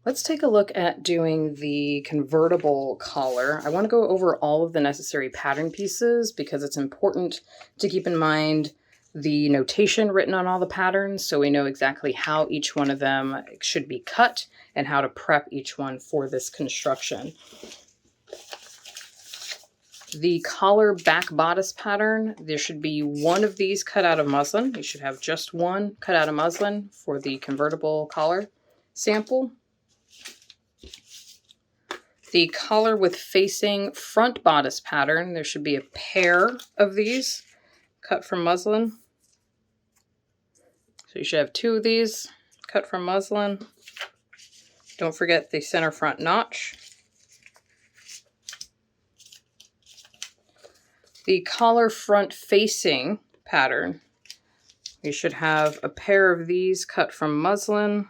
Let's take a look at doing the convertible collar. I want to go over all of the necessary pattern pieces because it's important to keep in mind the notation written on all the patterns so we know exactly how each one of them should be cut and how to prep each one for this construction. The collar back bodice pattern, there should be one of these cut out of muslin. You should have just one cut out of muslin for the convertible collar sample. The collar with facing front bodice pattern, there should be a pair of these cut from muslin. So you should have two of these cut from muslin. Don't forget the center front notch. The collar front facing pattern, you should have a pair of these cut from muslin,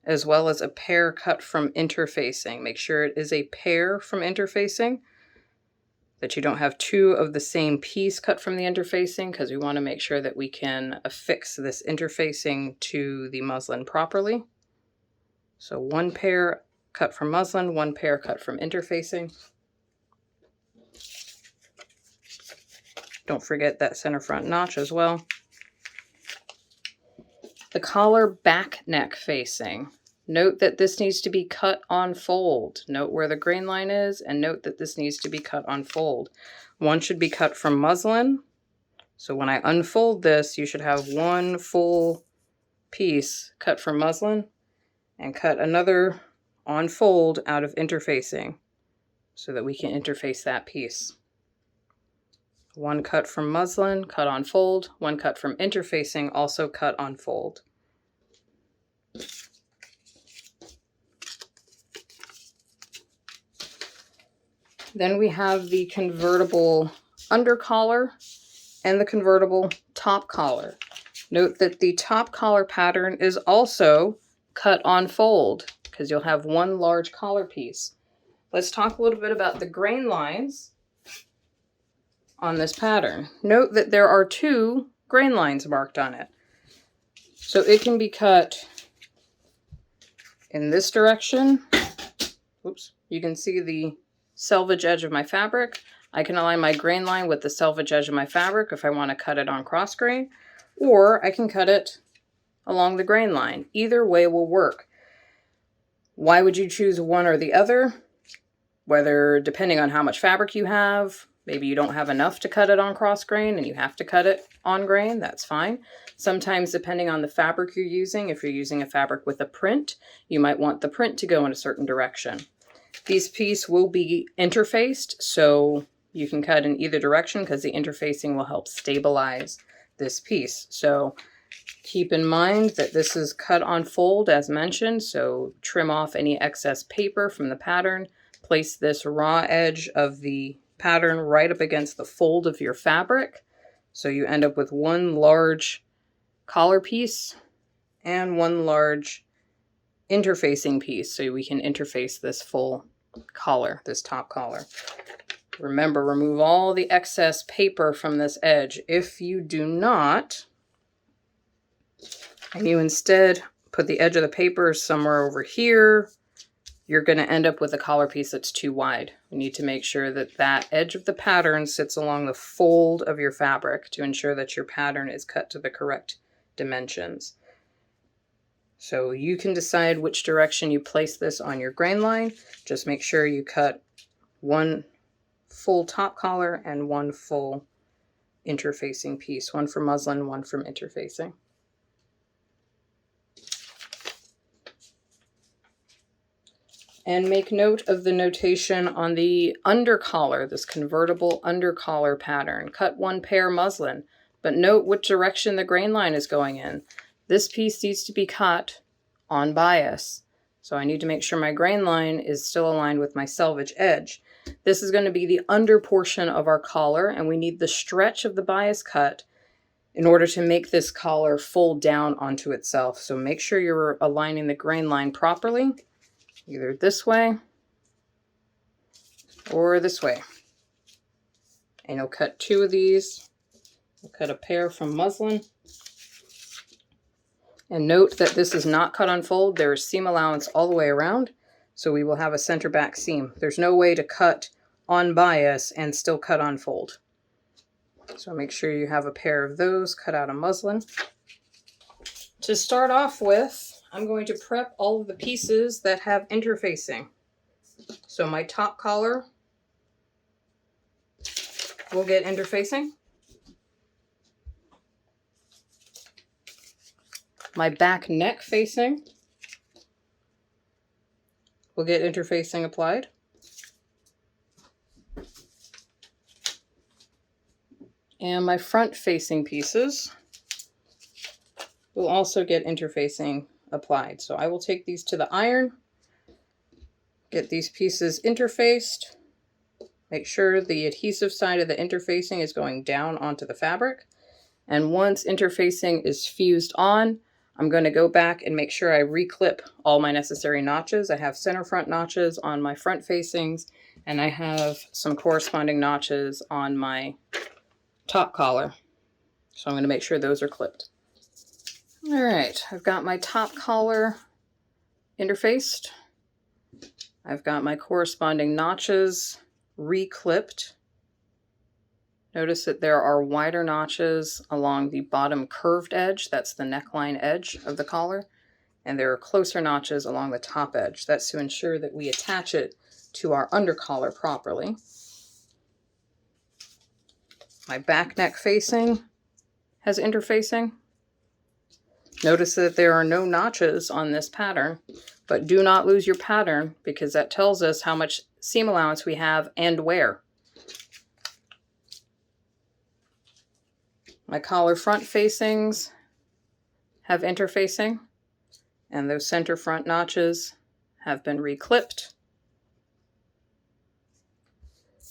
as well as a pair cut from interfacing. Make sure it is a pair from interfacing, that you don't have two of the same piece cut from the interfacing, because we want to make sure that we can affix this interfacing to the muslin properly. So one pair cut from muslin, one pair cut from interfacing. Don't forget that center front notch as well. The collar back neck facing. Note that this needs to be cut on fold. Note where the grain line is and note that this needs to be cut on fold. One should be cut from muslin. So when I unfold this, you should have one full piece cut from muslin and cut another on fold out of interfacing so that we can interface that piece. One cut from muslin, cut on fold. One cut from interfacing, also cut on fold. Then we have the convertible undercollar and the convertible top collar. Note that the top collar pattern is also cut on fold because you'll have one large collar piece. Let's talk a little bit about the grain lines on this pattern. Note that there are two grain lines marked on it. So it can be cut in this direction. Oops, you can see the selvage edge of my fabric. I can align my grain line with the selvage edge of my fabric if I want to cut it on cross grain, or I can cut it along the grain line. Either way will work. Why would you choose one or the other? Whether depending on how much fabric you have, maybe you don't have enough to cut it on cross grain and you have to cut it on grain, that's fine. Sometimes depending on the fabric you're using, if you're using a fabric with a print, you might want the print to go in a certain direction. These pieces will be interfaced, so you can cut in either direction because the interfacing will help stabilize this piece. So keep in mind that this is cut on fold as mentioned, so trim off any excess paper from the pattern. Place this raw edge of the pattern right up against the fold of your fabric. So you end up with one large collar piece and one large interfacing piece so we can interface this full collar, this top collar. Remember, remove all the excess paper from this edge. If you do not, and you instead put the edge of the paper somewhere over here, you're going to end up with a collar piece that's too wide. You need to make sure that that edge of the pattern sits along the fold of your fabric to ensure that your pattern is cut to the correct dimensions. So you can decide which direction you place this on your grain line. Just make sure you cut one full top collar and one full interfacing piece, one from muslin, one from interfacing. And make note of the notation on the undercollar, this convertible undercollar pattern. Cut one pair muslin, but note which direction the grain line is going in. This piece needs to be cut on bias. So I need to make sure my grain line is still aligned with my selvage edge. This is going to be the under portion of our collar, and we need the stretch of the bias cut in order to make this collar fold down onto itself. So make sure you're aligning the grain line properly, either this way or this way. And you'll cut two of these. We'll cut a pair from muslin. And note that this is not cut on fold. There is seam allowance all the way around, so we will have a center back seam. There's no way to cut on bias and still cut on fold. So make sure you have a pair of those cut out of muslin. To start off with, I'm going to prep all of the pieces that have interfacing. So my top collar will get interfacing. My back neck facing will get interfacing applied. And my front facing pieces will also get interfacing applied. So I will take these to the iron, get these pieces interfaced, make sure the adhesive side of the interfacing is going down onto the fabric. And once interfacing is fused on, I'm going to go back and make sure I reclip all my necessary notches. I have center front notches on my front facings, and I have some corresponding notches on my top collar. So I'm going to make sure those are clipped. All right, I've got my top collar interfaced. I've got my corresponding notches reclipped. Notice that there are wider notches along the bottom curved edge. That's the neckline edge of the collar. And there are closer notches along the top edge. That's to ensure that we attach it to our undercollar properly. My back neck facing has interfacing. Notice that there are no notches on this pattern, but do not lose your pattern because that tells us how much seam allowance we have and where. My collar front facings have interfacing, and those center front notches have been reclipped.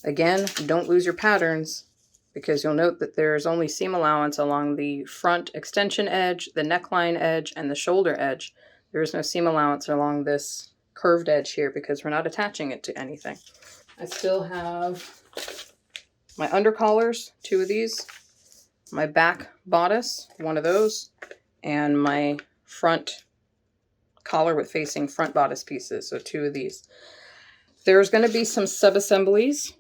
Again, don't lose your patterns because you'll note that there's only seam allowance along the front extension edge, the neckline edge, and the shoulder edge. There is no seam allowance along this curved edge here because we're not attaching it to anything. I still have my undercollars, 2 of these, my back bodice, 1 of those, and my front collar with facing front bodice pieces, so 2 of these. There's going to be some sub-assemblies.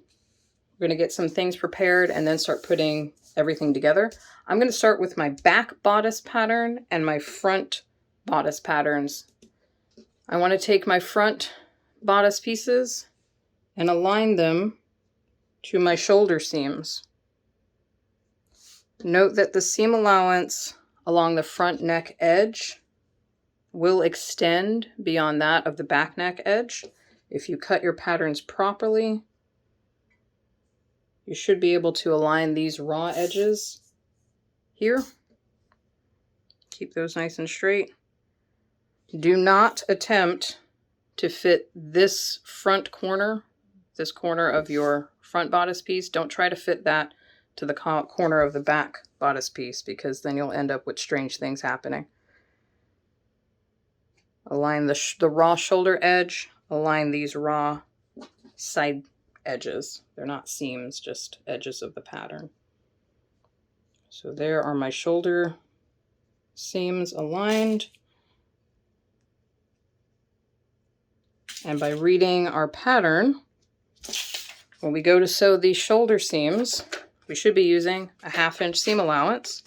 We're going to get some things prepared and then start putting everything together. I'm going to start with my back bodice pattern and my front bodice patterns. I want to take my front bodice pieces and align them to my shoulder seams. Note that the seam allowance along the front neck edge will extend beyond that of the back neck edge. If you cut your patterns properly, you should be able to align these raw edges here. Keep those nice and straight. Do not attempt to fit this front corner, this corner of your front bodice piece. Don't try to fit that to the corner of the back bodice piece because then you'll end up with strange things happening. Align the raw shoulder edge, align these raw side edges. They're not seams, just edges of the pattern. So there are my shoulder seams aligned. And by reading our pattern, when we go to sew these shoulder seams, we should be using a 1/2 inch seam allowance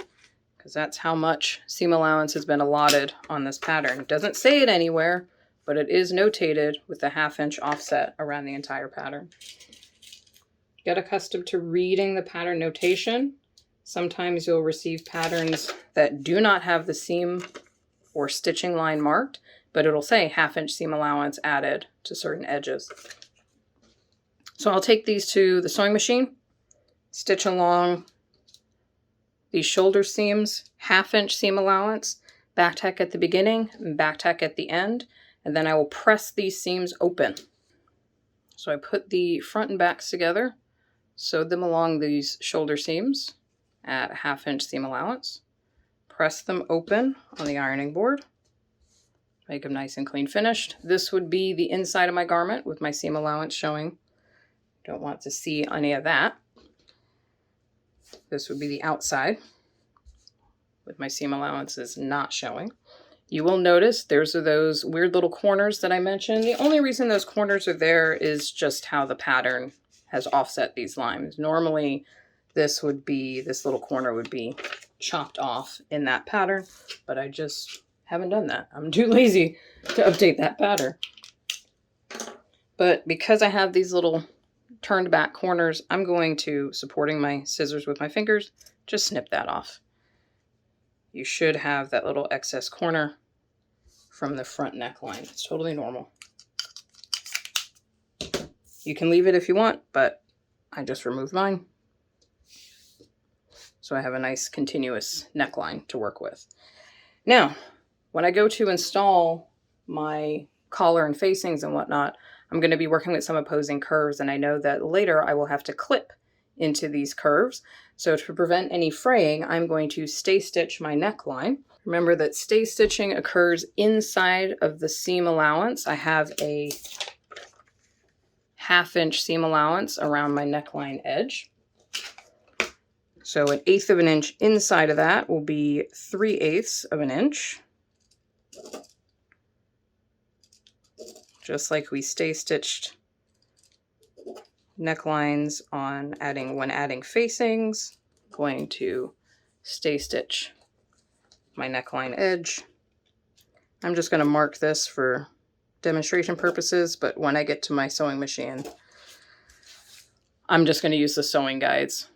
because that's how much seam allowance has been allotted on this pattern. It doesn't say it anywhere, but it is notated with a 1/2 inch offset around the entire pattern. Get accustomed to reading the pattern notation. Sometimes you'll receive patterns that do not have the seam or stitching line marked, but it'll say 1/2 inch seam allowance added to certain edges. So I'll take these to the sewing machine, stitch along these shoulder seams, 1/2 inch seam allowance, back tack at the beginning and back tack at the end, and then I will press these seams open. So I put the front and backs together, sewed them along these shoulder seams at 1/2 inch seam allowance, press them open on the ironing board, make them nice and clean finished. This would be the inside of my garment with my seam allowance showing. Don't want to see any of that. This would be the outside with my seam allowances not showing. You will notice there's those weird little corners that I mentioned. The only reason those corners are there is just how the pattern has offset these lines. Normally, this little corner would be chopped off in that pattern, but I just haven't done that. I'm too lazy to update that pattern. But because I have these little turned back corners, I'm going to, supporting my scissors with my fingers, just snip that off. You should have that little excess corner from the front neckline. It's totally normal. You can leave it if you want, but I just removed mine. So I have a nice continuous neckline to work with. Now, when I go to install my collar and facings and whatnot, I'm going to be working with some opposing curves, and I know that later I will have to clip into these curves. So to prevent any fraying, I'm going to stay stitch my neckline. Remember that stay stitching occurs inside of the seam allowance. I have a 1/2 inch seam allowance around my neckline edge. So 1/8 of an inch inside of that will be 3/8 of an inch. Just like we stay stitched necklines when adding facings, I'm going to stay stitch my neckline edge. I'm just going to mark this for demonstration purposes, but when I get to my sewing machine, I'm just going to use the sewing guides,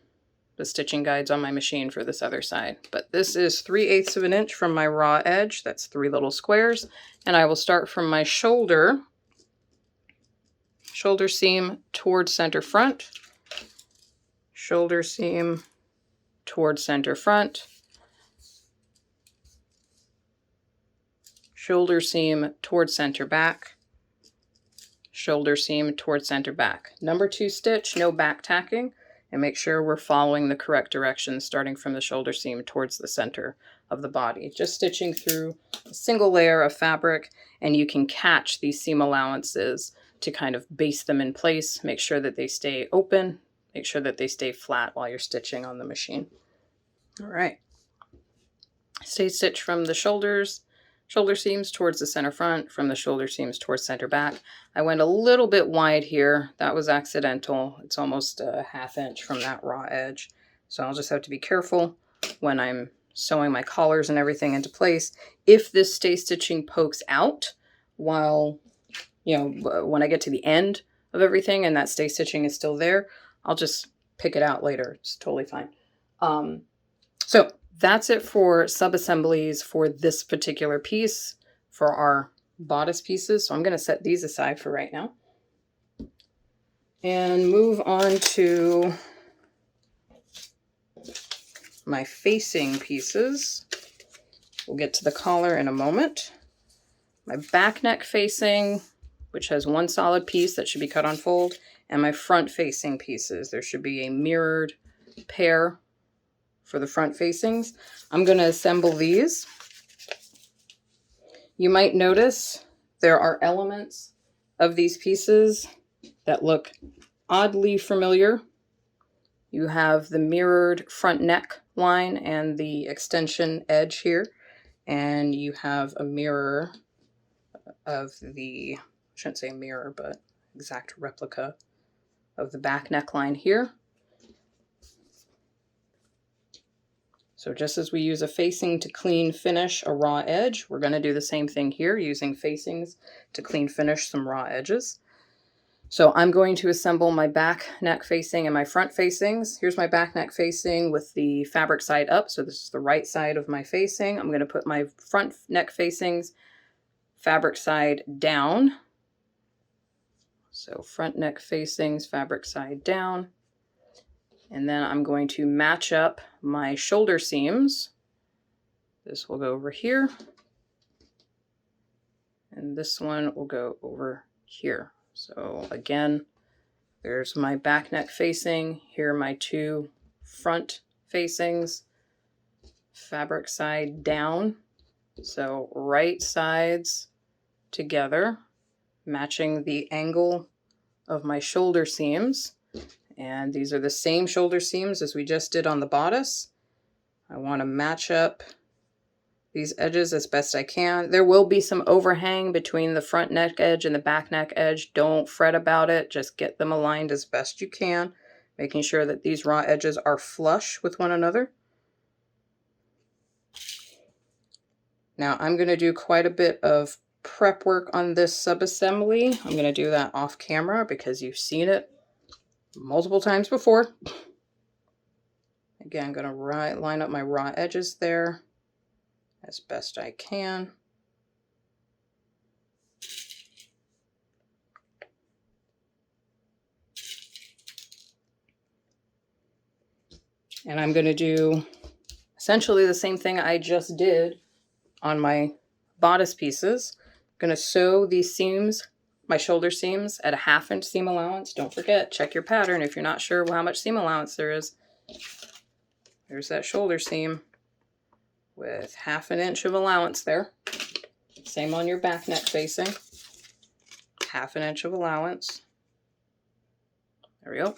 the stitching guides on my machine for this other side. But this is 3/8 of an inch from my raw edge. That's 3 little squares. And I will start from my shoulder seam towards center front, shoulder seam towards center front, shoulder seam towards center back, shoulder seam towards center back. Number 2 stitch, no back tacking, and make sure we're following the correct direction starting from the shoulder seam towards the center of the body. Just stitching through a single layer of fabric, and you can catch these seam allowances to kind of base them in place. Make sure that they stay open, make sure that they stay flat while you're stitching on the machine. All right. Stay stitch from the shoulder seams towards the center front, from the shoulder seams towards center back. I went a little bit wide here. That was accidental. It's almost a 1/2 inch from that raw edge. So I'll just have to be careful when I'm sewing my collars and everything into place. If this stay stitching pokes out while, when I get to the end of everything and that stay stitching is still there, I'll just pick it out later. It's totally fine. So that's it for sub-assemblies for this particular piece for our bodice pieces. So I'm going to set these aside for right now and move on to my facing pieces. We'll get to the collar in a moment. My back neck facing, which has one solid piece that should be cut on fold, and my front facing pieces. There should be a mirrored pair for the front facings. I'm going to assemble these. You might notice there are elements of these pieces that look oddly familiar. You have the mirrored front neck line and the extension edge here, and you have a mirror of the, I shouldn't say mirror, but exact replica of the back neckline here. So just as we use a facing to clean finish a raw edge, we're going to do the same thing here, using facings to clean finish some raw edges. So I'm going to assemble my back neck facing and my front facings. Here's my back neck facing with the fabric side up. So this is the right side of my facing. I'm going to put my front neck facings fabric side down. So front neck facings, fabric side down. And then I'm going to match up my shoulder seams. This will go over here. And this one will go over here. So again, there's my back neck facing. Here are my 2 front facings. Fabric side down. So right sides together, matching the angle of my shoulder seams. And these are the same shoulder seams as we just did on the bodice. I want to match up these edges as best I can. There will be some overhang between the front neck edge and the back neck edge. Don't fret about it. Just get them aligned as best you can, making sure that these raw edges are flush with one another. Now I'm going to do quite a bit of prep work on this subassembly. I'm going to do that off camera because you've seen it multiple times before. Again, I'm going to line up my raw edges there as best I can. And I'm going to do essentially the same thing I just did on my bodice pieces. I'm going to sew these seams, my shoulder seams, at a 1/2 inch seam allowance. Don't forget, check your pattern if you're not sure how much seam allowance there is. There's that shoulder seam with 1/2 inch of allowance there. Same on your back neck facing. 1/2 inch of allowance. There we go.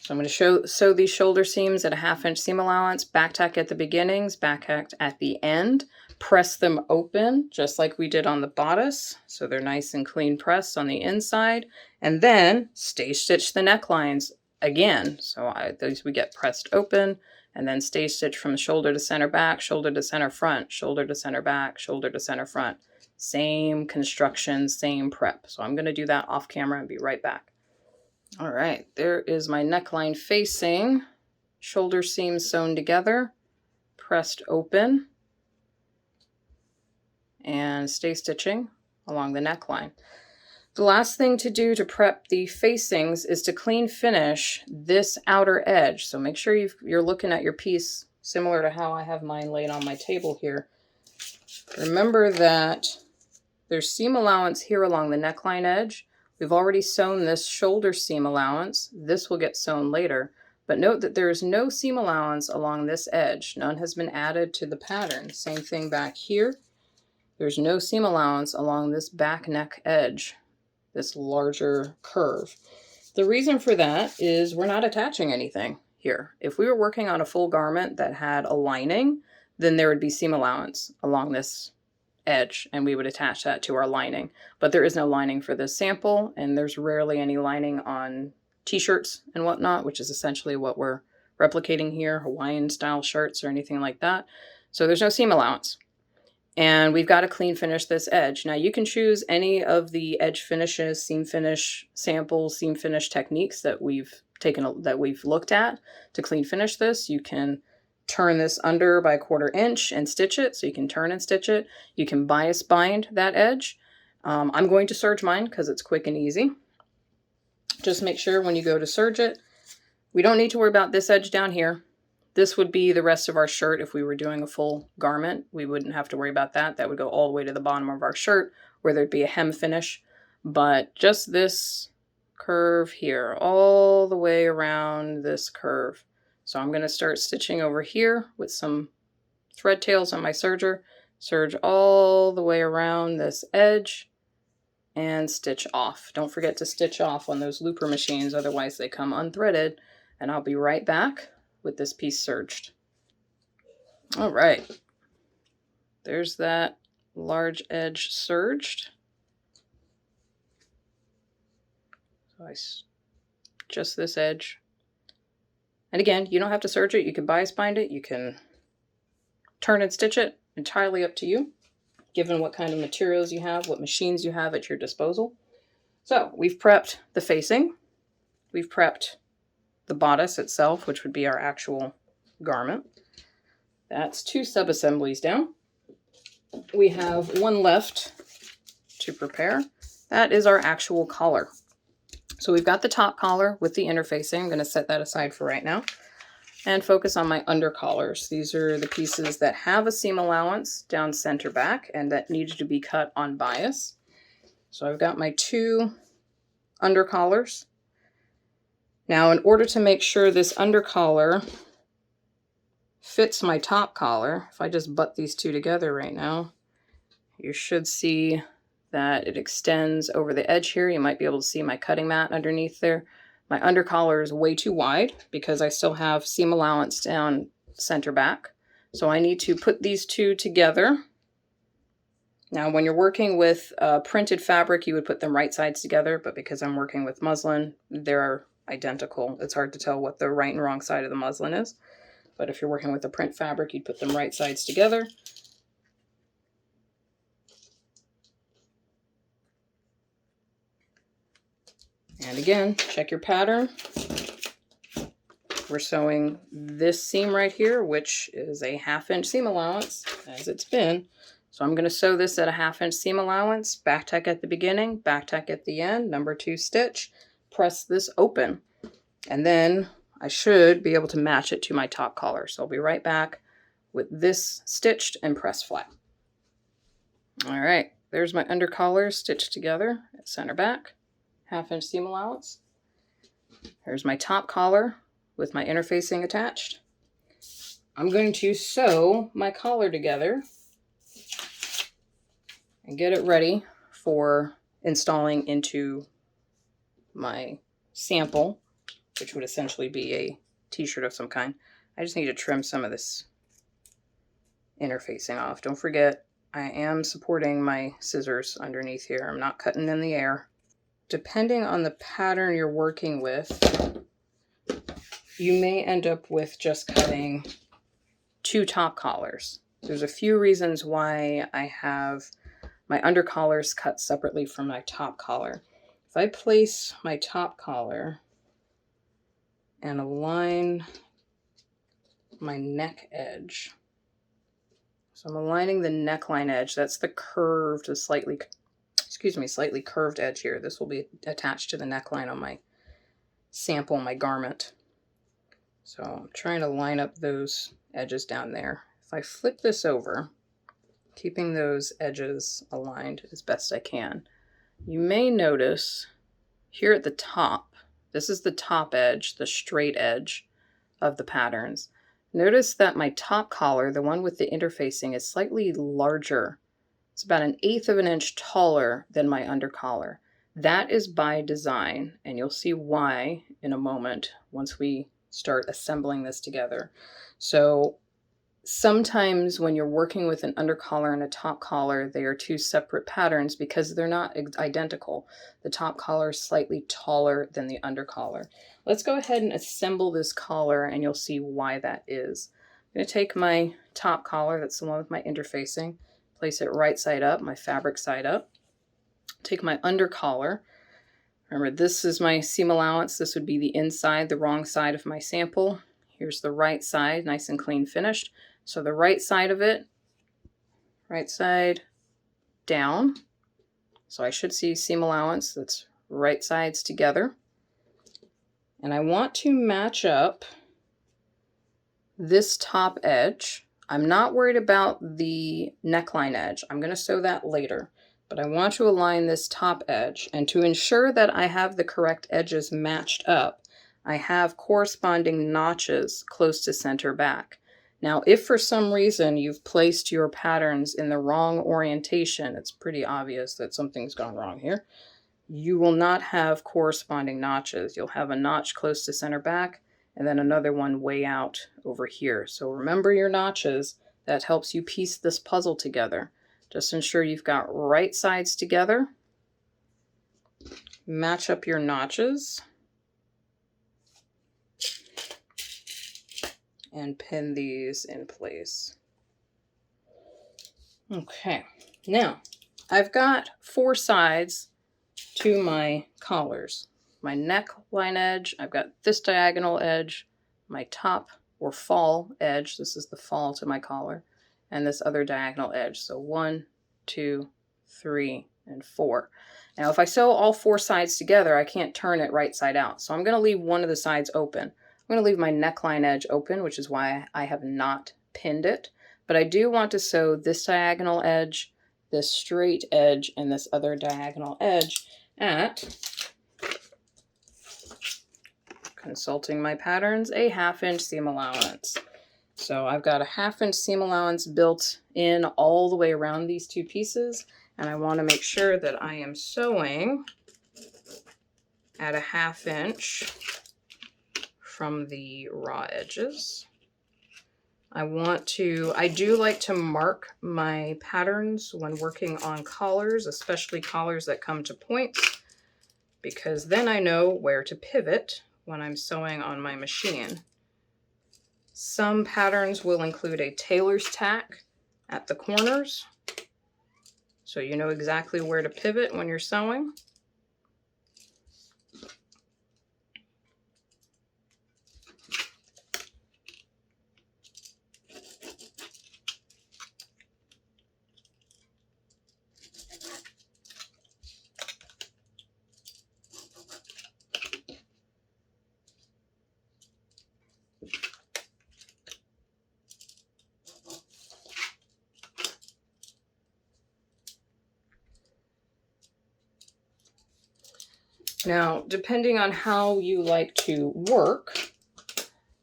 So I'm going to sew these shoulder seams at a 1/2 inch seam allowance, back tack at the beginnings, back tack at the end, press them open just like we did on the bodice. So they're nice and clean pressed on the inside, and then stage stitch the necklines again. So those we get pressed open and then stage stitch from shoulder to center back, shoulder to center front, shoulder to center back, shoulder to center front. Same construction, same prep. So I'm going to do that off camera and be right back. All right, there is my neckline facing, shoulder seams sewn together, pressed open, and stay stitching along the neckline. The last thing to do to prep the facings is to clean finish this outer edge. So make sure you're looking at your piece similar to how I have mine laid on my table here. Remember that there's seam allowance here along the neckline edge. We've already sewn this shoulder seam allowance. This will get sewn later, but note that there is no seam allowance along this edge. None has been added to the pattern. Same thing back here. There's no seam allowance along this back neck edge, this larger curve. The reason for that is we're not attaching anything here. If we were working on a full garment that had a lining, then there would be seam allowance along this edge and we would attach that to our lining, but there is no lining for this sample, and there's rarely any lining on t-shirts and whatnot, which is essentially what we're replicating here, Hawaiian style shirts or anything like that. So there's no seam allowance, and we've got to clean finish this edge. Now you can choose any of the edge finishes, seam finish samples, seam finish techniques that we've looked at to clean finish this. You can turn this under by 1/4 inch and stitch it, so you can turn and stitch it. You can bias bind that edge. I'm going to serge mine because it's quick and easy. Just make sure when you go to serge it, we don't need to worry about this edge down here. This would be the rest of our shirt. If we were doing a full garment, we wouldn't have to worry about that. That would go all the way to the bottom of our shirt where there'd be a hem finish. But just this curve here, all the way around this curve. So I'm going to start stitching over here with some thread tails on my serger, serge all the way around this edge, and stitch off. Don't forget to stitch off on those looper machines, otherwise they come unthreaded, and I'll be right back with this piece serged. All right, there's that large edge serged. So just this edge. And again, you don't have to serge it. You can bias bind it. You can turn and stitch it. Entirely up to you, given what kind of materials you have, what machines you have at your disposal. So we've prepped the facing. We've prepped the bodice itself, which would be our actual garment. That's 2 sub-assemblies down. We have one left to prepare. That is our actual collar. So we've got the top collar with the interfacing. I'm going to set that aside for right now and focus on my undercollars. These are the pieces that have a seam allowance down center back and that needed to be cut on bias. So I've got my 2 undercollars. Now, in order to make sure this undercollar fits my top collar, if I just butt these 2 together right now, you should see that it extends over the edge here. You might be able to see my cutting mat underneath there. My undercollar is way too wide because I still have seam allowance down center back. So I need to put these two together. Now, when you're working with printed fabric, you would put them right sides together, but because I'm working with muslin, they're identical. It's hard to tell what the right and wrong side of the muslin is. But if you're working with a print fabric, you'd put them right sides together. And again, check your pattern. We're sewing this seam right here, which is a 1/2 inch seam allowance, as it's been. So I'm going to sew this at a 1/2 inch seam allowance, back tack at the beginning, back tack at the end, number 2 stitch, press this open. And then I should be able to match it to my top collar. So I'll be right back with this stitched and pressed flat. All right, there's my undercollar stitched together at center back, 1/2 inch seam allowance. Here's my top collar with my interfacing attached. I'm going to sew my collar together and get it ready for installing into my sample, which would essentially be a t-shirt of some kind. I just need to trim some of this interfacing off. Don't forget, I am supporting my scissors underneath here. I'm not cutting in the air. Depending on the pattern you're working with, you may end up with just cutting 2 top collars. There's a few reasons why I have my undercollars cut separately from my top collar. If I place my top collar and align my neck edge, so I'm aligning the neckline edge. That's the curved, slightly curved edge here. This will be attached to the neckline on my sample, my garment. So I'm trying to line up those edges down there. If I flip this over, keeping those edges aligned as best I can, you may notice here at the top, this is the top edge, the straight edge of the patterns. Notice that my top collar, the one with the interfacing, is slightly larger. It's about 1/8 of an inch taller than my undercollar. That is by design, and you'll see why in a moment once we start assembling this together. So sometimes when you're working with an undercollar and a top collar, they are 2 separate patterns because they're not identical. The top collar is slightly taller than the undercollar. Let's go ahead and assemble this collar and you'll see why that is. I'm going to take my top collar, that's the one with my interfacing, place it right side up, my fabric side up. Take my undercollar. Remember, this is my seam allowance. This would be the inside, the wrong side of my sample. Here's the right side, nice and clean finished. So the right side of it, right side down. So I should see seam allowance that's right sides together. And I want to match up this top edge. I'm not worried about the neckline edge. I'm going to sew that later. But I want to align this top edge, and to ensure that I have the correct edges matched up, I have corresponding notches close to center back. Now, if for some reason you've placed your patterns in the wrong orientation, it's pretty obvious that something's gone wrong here, you will not have corresponding notches. You'll have a notch close to center back, and then another one way out over here. So remember your notches. That helps you piece this puzzle together. Just ensure you've got right sides together. Match up your notches. And pin these in place. Okay, now I've got 4 sides to my collars. My neckline edge, I've got this diagonal edge, my top or fall edge, this is the fall to my collar, and this other diagonal edge. So 1, 2, 3, and 4. Now if I sew all 4 sides together, I can't turn it right side out. So I'm going to leave one of the sides open. I'm going to leave my neckline edge open, which is why I have not pinned it. But I do want to sew this diagonal edge, this straight edge, and this other diagonal edge at, consulting my patterns, a 1/2 inch seam allowance. So I've got a 1/2 inch seam allowance built in all the way around these 2 pieces, and I want to make sure that I am sewing at a 1/2 inch from the raw edges. I do like to mark my patterns when working on collars, especially collars that come to points, because then I know where to pivot when I'm sewing on my machine. Some patterns will include a tailor's tack at the corners, so you know exactly where to pivot when you're sewing. Now, depending on how you like to work,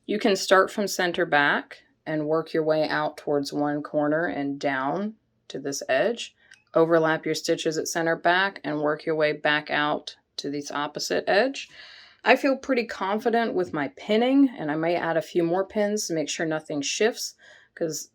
you can start from center back and work your way out towards one corner and down to this edge. Overlap your stitches at center back and work your way back out to this opposite edge. I feel pretty confident with my pinning, and I may add a few more pins to make sure nothing shifts, because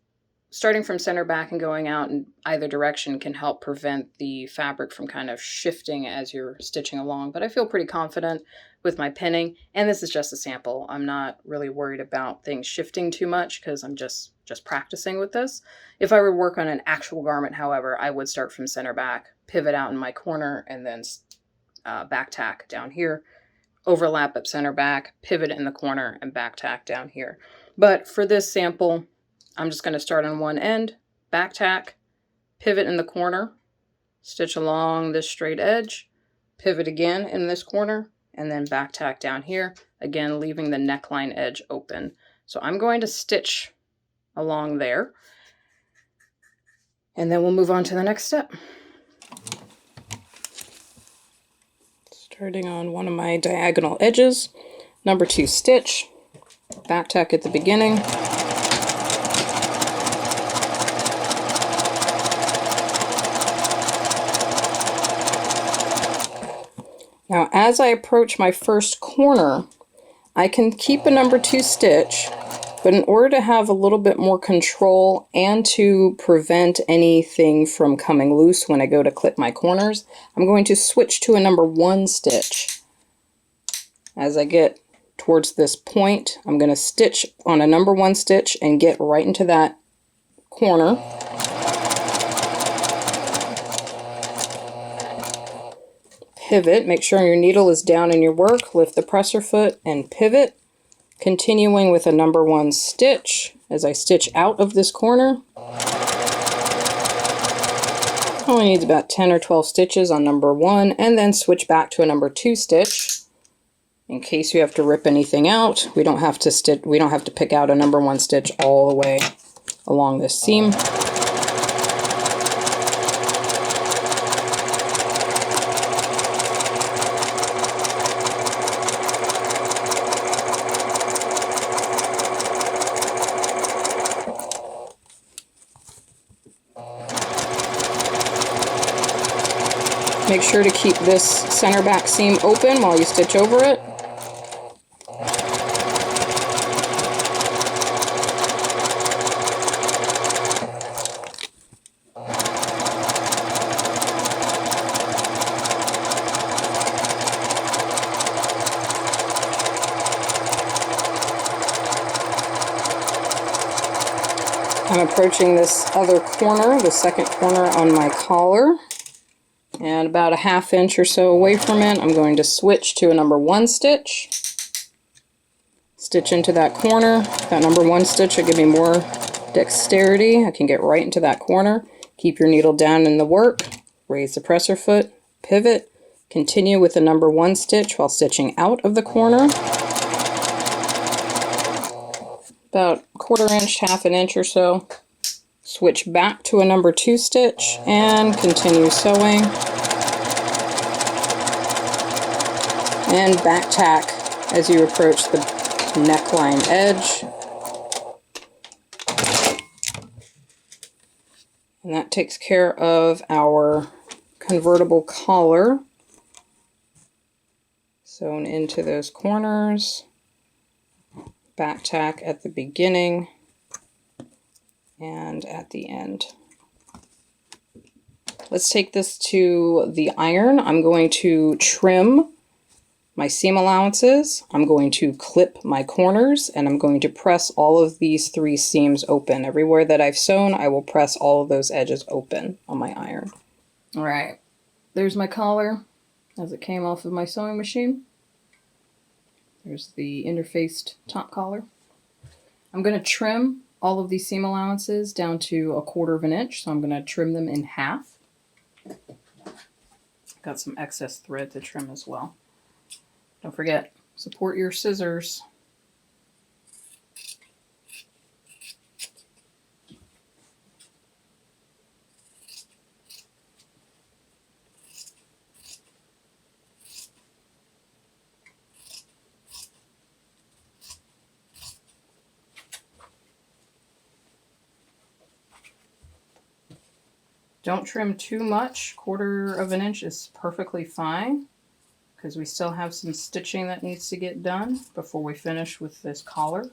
starting from center back and going out in either direction can help prevent the fabric from kind of shifting as you're stitching along. But I feel pretty confident with my pinning, and this is just a sample. I'm not really worried about things shifting too much because I'm just practicing with this. If I were to work on an actual garment, however, I would start from center back, pivot out in my corner, and then back tack down here, overlap at center back, pivot in the corner, and back tack down here. But for this sample, I'm just going to start on one end, back tack, pivot in the corner, stitch along this straight edge, pivot again in this corner, and then back tack down here, again leaving the neckline edge open. So I'm going to stitch along there, and then we'll move on to the next step. Starting on one of my diagonal edges, number 2 stitch, back tack at the beginning. Now, as I approach my first corner, I can keep a number 2 stitch, but in order to have a little bit more control and to prevent anything from coming loose when I go to clip my corners, I'm going to switch to a number 1 stitch. As I get towards this point, I'm going to stitch on a number 1 stitch and get right into that corner. Pivot, make sure your needle is down in your work, lift the presser foot and pivot, continuing with a number 1 stitch as I stitch out of this corner. Only needs about 10 or 12 stitches on number 1, and then switch back to a number 2 stitch. In case you have to rip anything out, we don't have to pick out a number 1 stitch all the way along this seam. Make sure to keep this center back seam open while you stitch over it. I'm approaching this other corner, the second corner on my collar. And about a ½ inch or so away from it, I'm going to switch to a number 1 stitch. Stitch into that corner. That number 1 stitch will give me more dexterity. I can get right into that corner. Keep your needle down in the work. Raise the presser foot, pivot, continue with the number 1 stitch while stitching out of the corner. About 1/4 inch, ½ inch or so. Switch back to a number 2 stitch and continue sewing. And back tack as you approach the neckline edge. And that takes care of our convertible collar. Sewn into those corners. Back tack at the beginning. and at the end. Let's take this to the iron. I'm going to trim my seam allowances. I'm going to clip my corners, and I'm going to press all of these 3 seams open. Everywhere that I've sewn, I will press all of those edges open on my iron. All right, there's my collar as it came off of my sewing machine. There's the interfaced top collar. I'm going to trim all of these seam allowances down to 1/4 of an inch, so I'm going to trim them in half. Got some excess thread to trim as well. Don't forget, support your scissors. Don't trim too much. 1/4 of an inch is perfectly fine because we still have some stitching that needs to get done before we finish with this collar.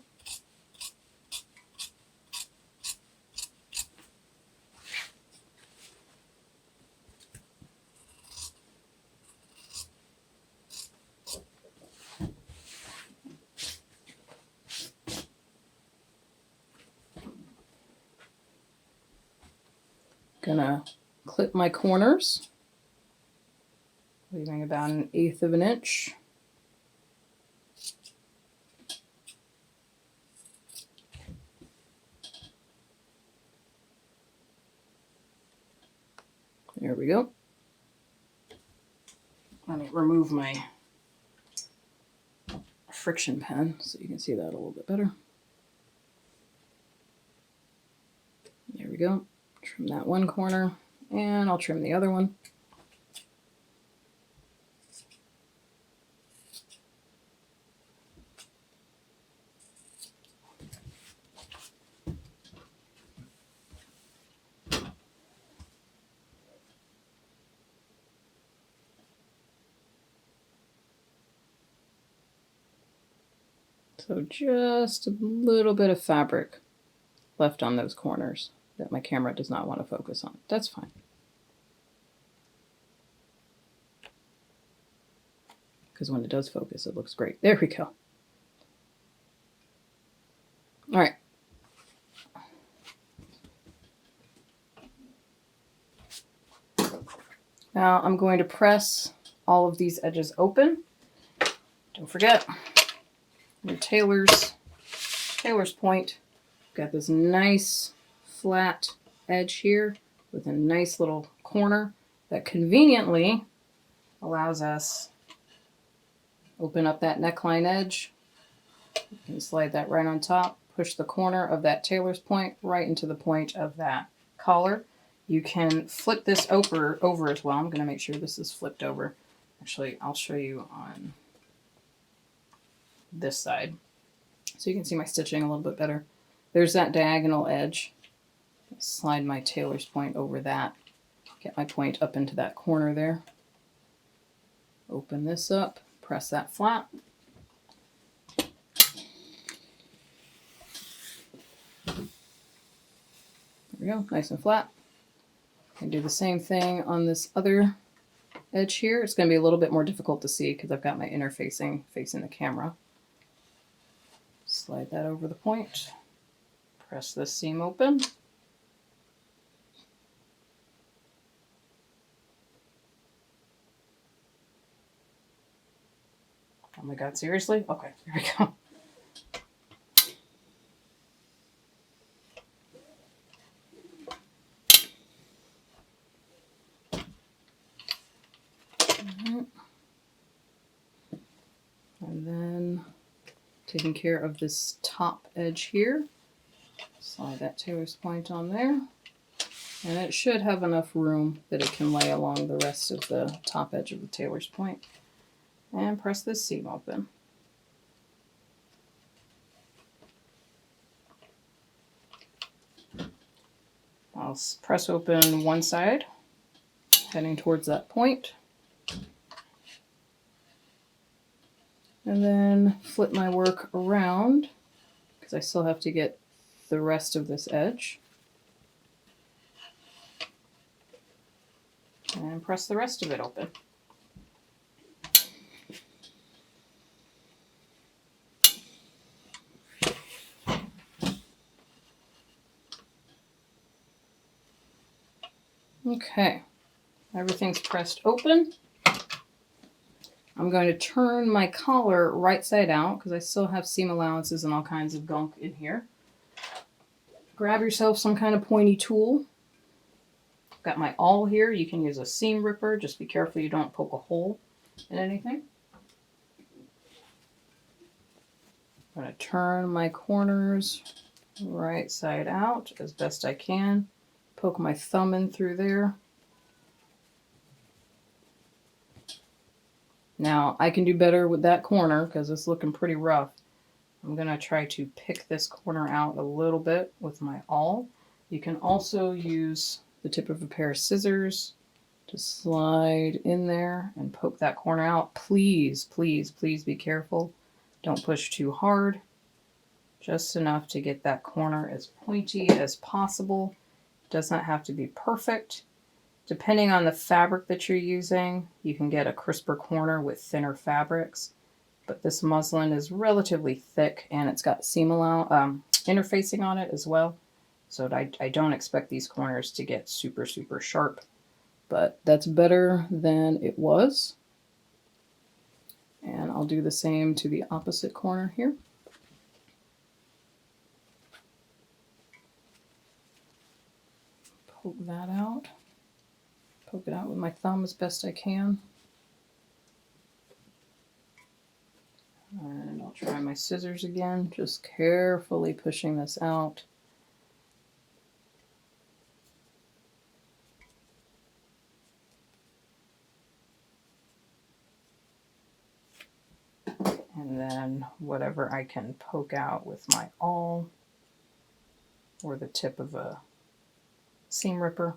Gonna clip my corners, leaving about 1/8 of an inch. There we go. Let me remove my friction pen so you can see that a little bit better. There we go. Trim that one corner, and I'll trim the other one. So just a little bit of fabric left on those corners that my camera does not want to focus on. That's fine. Because when it does focus, it looks great. There we go. All right. Now I'm going to press all of these edges open. Don't forget your tailor's point. Got this nice flat edge here with a nice little corner that conveniently allows us open up that neckline edge. You can slide that right on top, push the corner of that tailor's point right into the point of that collar. You can flip this over as well. I'm going to make sure this is flipped over. Actually, I'll show you on this side so you can see my stitching a little bit better. There's that diagonal edge. Slide my tailor's point over that. Get my point up into that corner there. Open this up, press that flat. There we go, nice and flat. And do the same thing on this other edge here. It's going to be a little bit more difficult to see because I've got my interfacing facing the camera. Slide that over the point. Press this seam open. Oh my God, seriously? Okay, here we go. And then taking care of this top edge here, slide that tailor's point on there, and it should have enough room that it can lay along the rest of the top edge of the tailor's point. And press this seam open. I'll press open one side, heading towards that point. And then flip my work around because I still have to get the rest of this edge. and press the rest of it open. Okay, everything's pressed open. I'm going to turn my collar right side out because I still have seam allowances and all kinds of gunk in here. Grab yourself some kind of pointy tool. Got my awl here. You can use a seam ripper. Just be careful you don't poke a hole in anything. I'm going to turn my corners right side out as best I can. Poke my thumb in through there. Now, I can do better with that corner because it's looking pretty rough. I'm going to try to pick this corner out a little bit with my awl. You can also use the tip of a pair of scissors to slide in there and poke that corner out. Please, please, please be careful. Don't push too hard. Just enough to get that corner as pointy as possible. It does not have to be perfect. Depending on the fabric that you're using, you can get a crisper corner with thinner fabrics. But this muslin is relatively thick and it's got seam interfacing on it as well. So I don't expect these corners to get super, super sharp. But that's better than it was. And I'll do the same to the opposite corner here. Poke that out. Poke it out with my thumb as best I can. And I'll try my scissors again, just carefully pushing this out. And then whatever I can poke out with my awl or the tip of a seam ripper.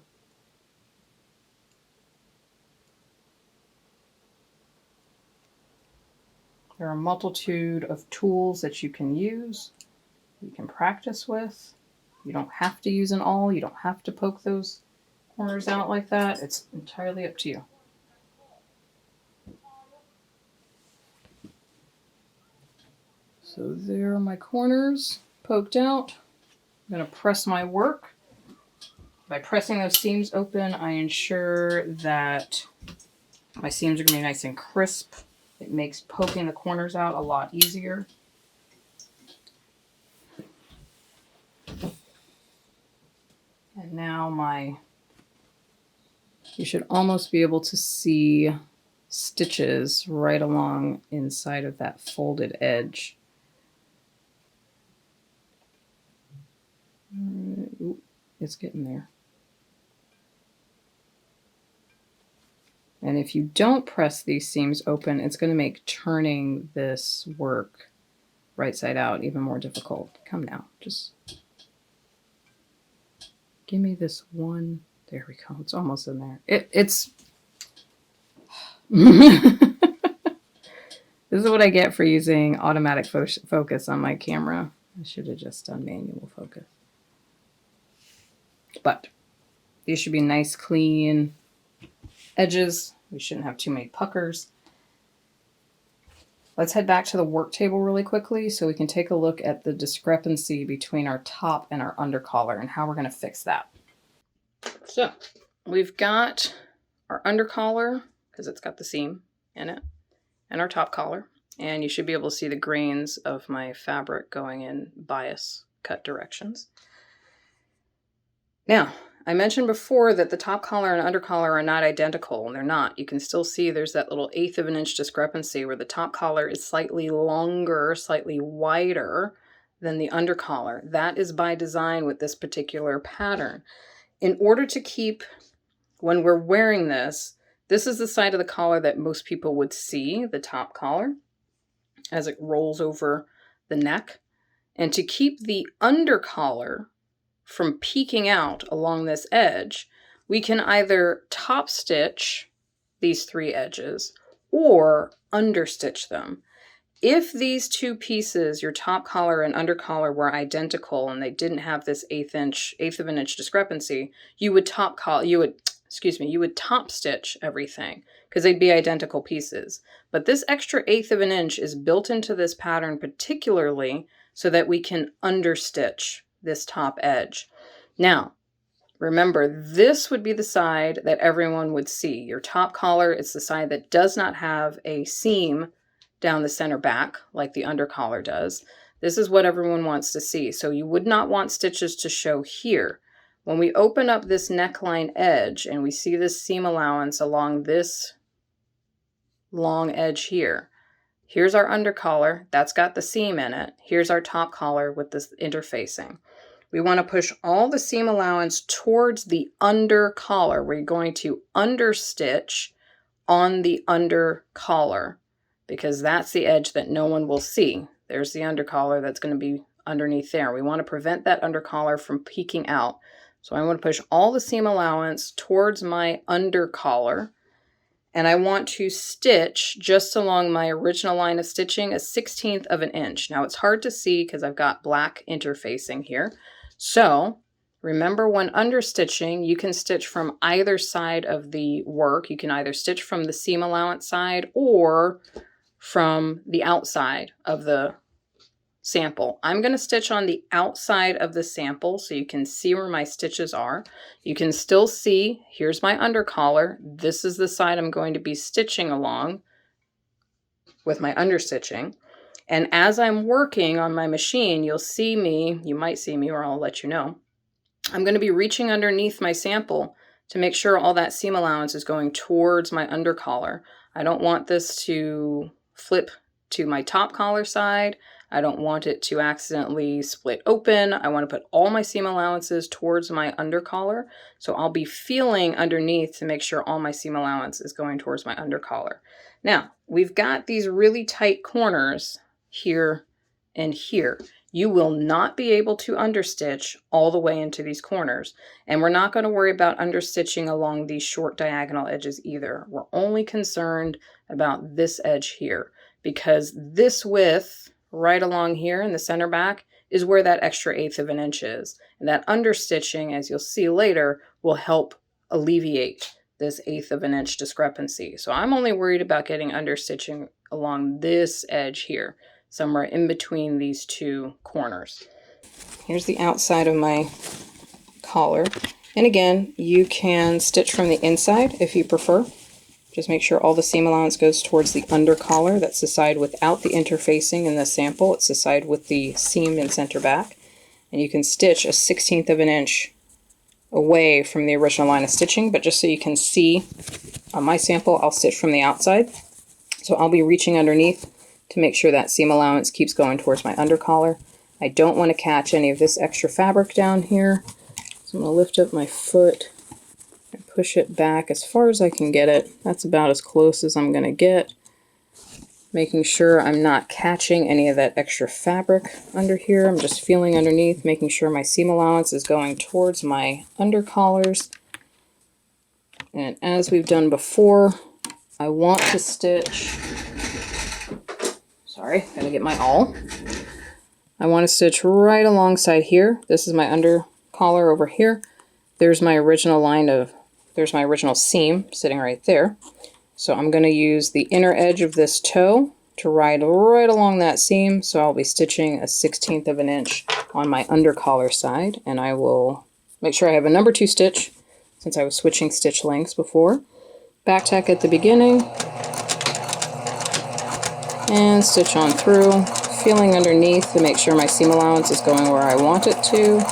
There are a multitude of tools that you can use, you can practice with. You don't have to use an awl, you don't have to poke those corners out like that. It's entirely up to you. So there are my corners poked out. I'm going to press my work. By pressing those seams open, I ensure that my seams are going to be nice and crisp. It makes poking the corners out a lot easier. And now you should almost be able to see stitches right along inside of that folded edge. Ooh, it's getting there. And if you don't press these seams open, it's going to make turning this work right side out even more difficult. Come now, just give me this one. There we go. It's almost in there. It's This is what I get for using automatic focus on my camera. I should have just done manual focus. But these should be nice, clean edges. We shouldn't have too many puckers. Let's head back to the work table really quickly so we can take a look at the discrepancy between our top and our undercollar and how we're going to fix that. So we've got our undercollar, because it's got the seam in it, and our top collar. And you should be able to see the grains of my fabric going in bias cut directions. Now, I mentioned before that the top collar and undercollar are not identical, and they're not. You can still see there's that little 1/8 of an inch discrepancy where the top collar is slightly longer, slightly wider than the undercollar. That is by design with this particular pattern. In order to keep, when we're wearing this, this is the side of the collar that most people would see, the top collar, as it rolls over the neck. And to keep the undercollar from peeking out along this edge, we can either top stitch these 3 edges or understitch them. If these 2 pieces, your top collar and undercollar, were identical and they didn't have this 1/8 of an inch discrepancy, you would excuse me, you would top stitch everything because they'd be identical pieces. But this extra 1/8 of an inch is built into this pattern particularly so that we can understitch this top edge. Now, remember, this would be the side that everyone would see. Your top collar, it's the side that does not have a seam down the center back like the undercollar does. This is what everyone wants to see. So you would not want stitches to show here. When we open up this neckline edge and we see this seam allowance along this long edge here, here's our undercollar. That's got the seam in it. Here's our top collar with this interfacing. We want to push all the seam allowance towards the undercollar. We're going to understitch on the undercollar because that's the edge that no one will see. There's the undercollar that's going to be underneath there. We want to prevent that undercollar from peeking out. So I want to push all the seam allowance towards my undercollar, and I want to stitch just along my original line of stitching 1/16 of an inch. Now it's hard to see because I've got black interfacing here. So remember, when understitching, you can stitch from either side of the work. You can either stitch from the seam allowance side or from the outside of the sample. I'm going to stitch on the outside of the sample so you can see where my stitches are. You can still see, here's my undercollar. This is the side I'm going to be stitching along with my understitching. And as I'm working on my machine, you'll see me, you might see me or I'll let you know. I'm going to be reaching underneath my sample to make sure all that seam allowance is going towards my undercollar. I don't want this to flip to my top collar side. I don't want it to accidentally split open. I want to put all my seam allowances towards my undercollar. So I'll be feeling underneath to make sure all my seam allowance is going towards my undercollar. Now, we've got these really tight corners here and here. You will not be able to understitch all the way into these corners. And we're not going to worry about understitching along these short diagonal edges either. We're only concerned about this edge here because this width right along here in the center back is where that extra 1/8 of an inch is. And that understitching, as you'll see later, will help alleviate this 1/8 of an inch discrepancy. So I'm only worried about getting understitching along this edge here, somewhere in between these two corners. Here's the outside of my collar. And again, you can stitch from the inside if you prefer. Just make sure all the seam allowance goes towards the undercollar. That's the side without the interfacing in the sample. It's the side with the seam in center back. And you can stitch 1/16 of an inch away from the original line of stitching, but just so you can see on my sample, I'll stitch from the outside. So I'll be reaching underneath to make sure that seam allowance keeps going towards my undercollar. I don't want to catch any of this extra fabric down here. So I'm going to lift up my foot and push it back as far as I can get it. That's about as close as I'm going to get. Making sure I'm not catching any of that extra fabric under here. I'm just feeling underneath, making sure my seam allowance is going towards my undercollars. And as we've done before, I want to stitch, sorry, gotta get my awl. I want to stitch right alongside here. This is my undercollar over here. There's my original line of, there's my original seam sitting right there. So I'm going to use the inner edge of this toe to ride right along that seam. So I'll be stitching 1/16 of an inch on my undercollar side, and I will make sure I have a number 2 stitch since I was switching stitch lengths before. Back tack at the beginning and stitch on through, feeling underneath to make sure my seam allowance is going where I want it to.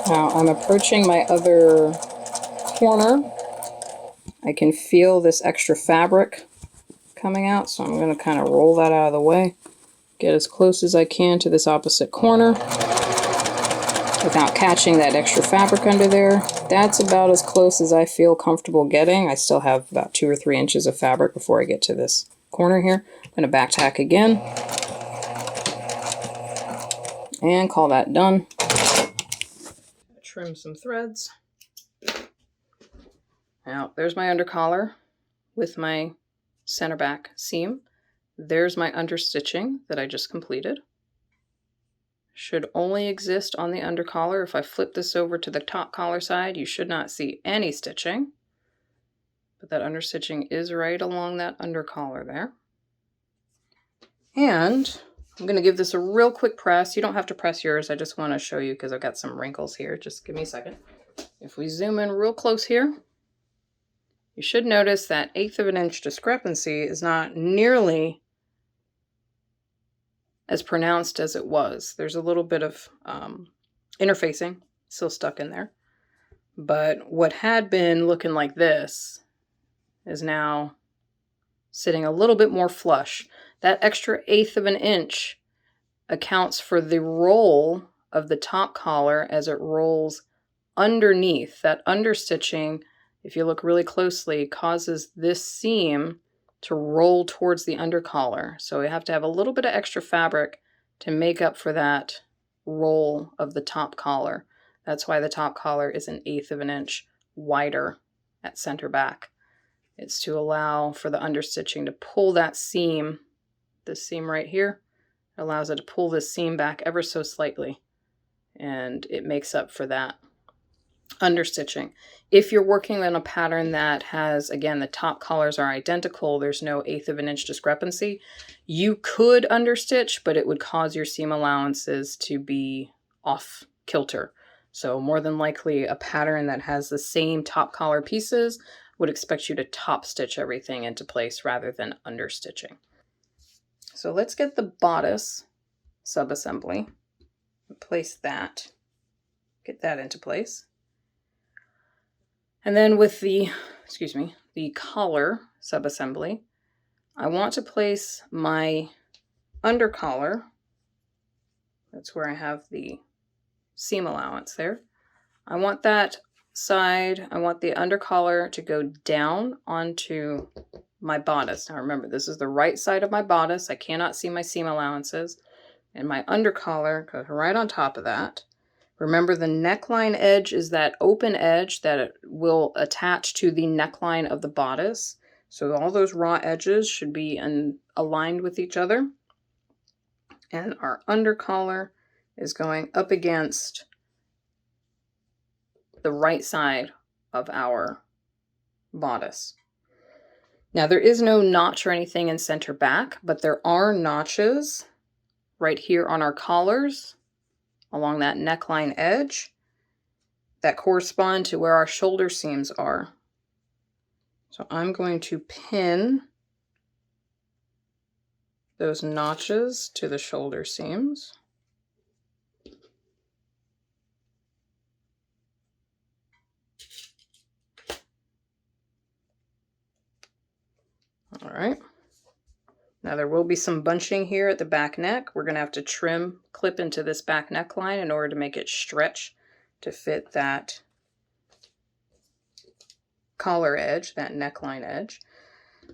Now I'm approaching my other corner. I can feel this extra fabric coming out, so I'm going to kind of roll that out of the way. Get as close as I can to this opposite corner without catching that extra fabric under there. That's about as close as I feel comfortable getting. I still have about 2 or 3 inches of fabric before I get to this corner here. I'm going to back tack again. And call that done. Trim some threads. Now, there's my undercollar with my center back seam. There's my understitching that I just completed. Should only exist on the undercollar. If I flip this over to the top collar side, you should not see any stitching. But that understitching is right along that undercollar there. And I'm going to give this a real quick press. You don't have to press yours. I just want to show you because I've got some wrinkles here. Just give me a second. If we zoom in real close here, you should notice that 1/8 of an inch discrepancy is not nearly as pronounced as it was. There's a little bit of interfacing still stuck in there. But what had been looking like this is now sitting a little bit more flush. That extra 1/8 of an inch accounts for the roll of the top collar as it rolls underneath. That understitching, if you look really closely, causes this seam to roll towards the undercollar. So we have to have a little bit of extra fabric to make up for that roll of the top collar. That's why the top collar is 1/8 of an inch wider at center back. It's to allow for the understitching to pull that seam, this seam right here, allows it to pull this seam back ever so slightly, and it makes up for that understitching. If you're working on a pattern that has, again, the top collars are identical, there's no 1/8 of an inch discrepancy, you could understitch, but it would cause your seam allowances to be off kilter. So more than likely a pattern that has the same top collar pieces would expect you to top stitch everything into place rather than understitching. So let's get the bodice subassembly, place that, get that into place. And then with the, the collar subassembly, I want to place my undercollar. That's where I have the seam allowance there. I want that side, I want the undercollar to go down onto my bodice. Now remember, this is the right side of my bodice. I cannot see my seam allowances. And my undercollar goes right on top of that. Remember, the neckline edge is that open edge that it will attach to the neckline of the bodice. So all those raw edges should be aligned with each other. And our undercollar is going up against the right side of our bodice. Now there is no notch or anything in center back, but there are notches right here on our collars along that neckline edge that correspond to where our shoulder seams are. So I'm going to pin those notches to the shoulder seams. All right. Now there will be some bunching here at the back neck. We're going to have to clip into this back neckline in order to make it stretch to fit that collar edge, that neckline edge.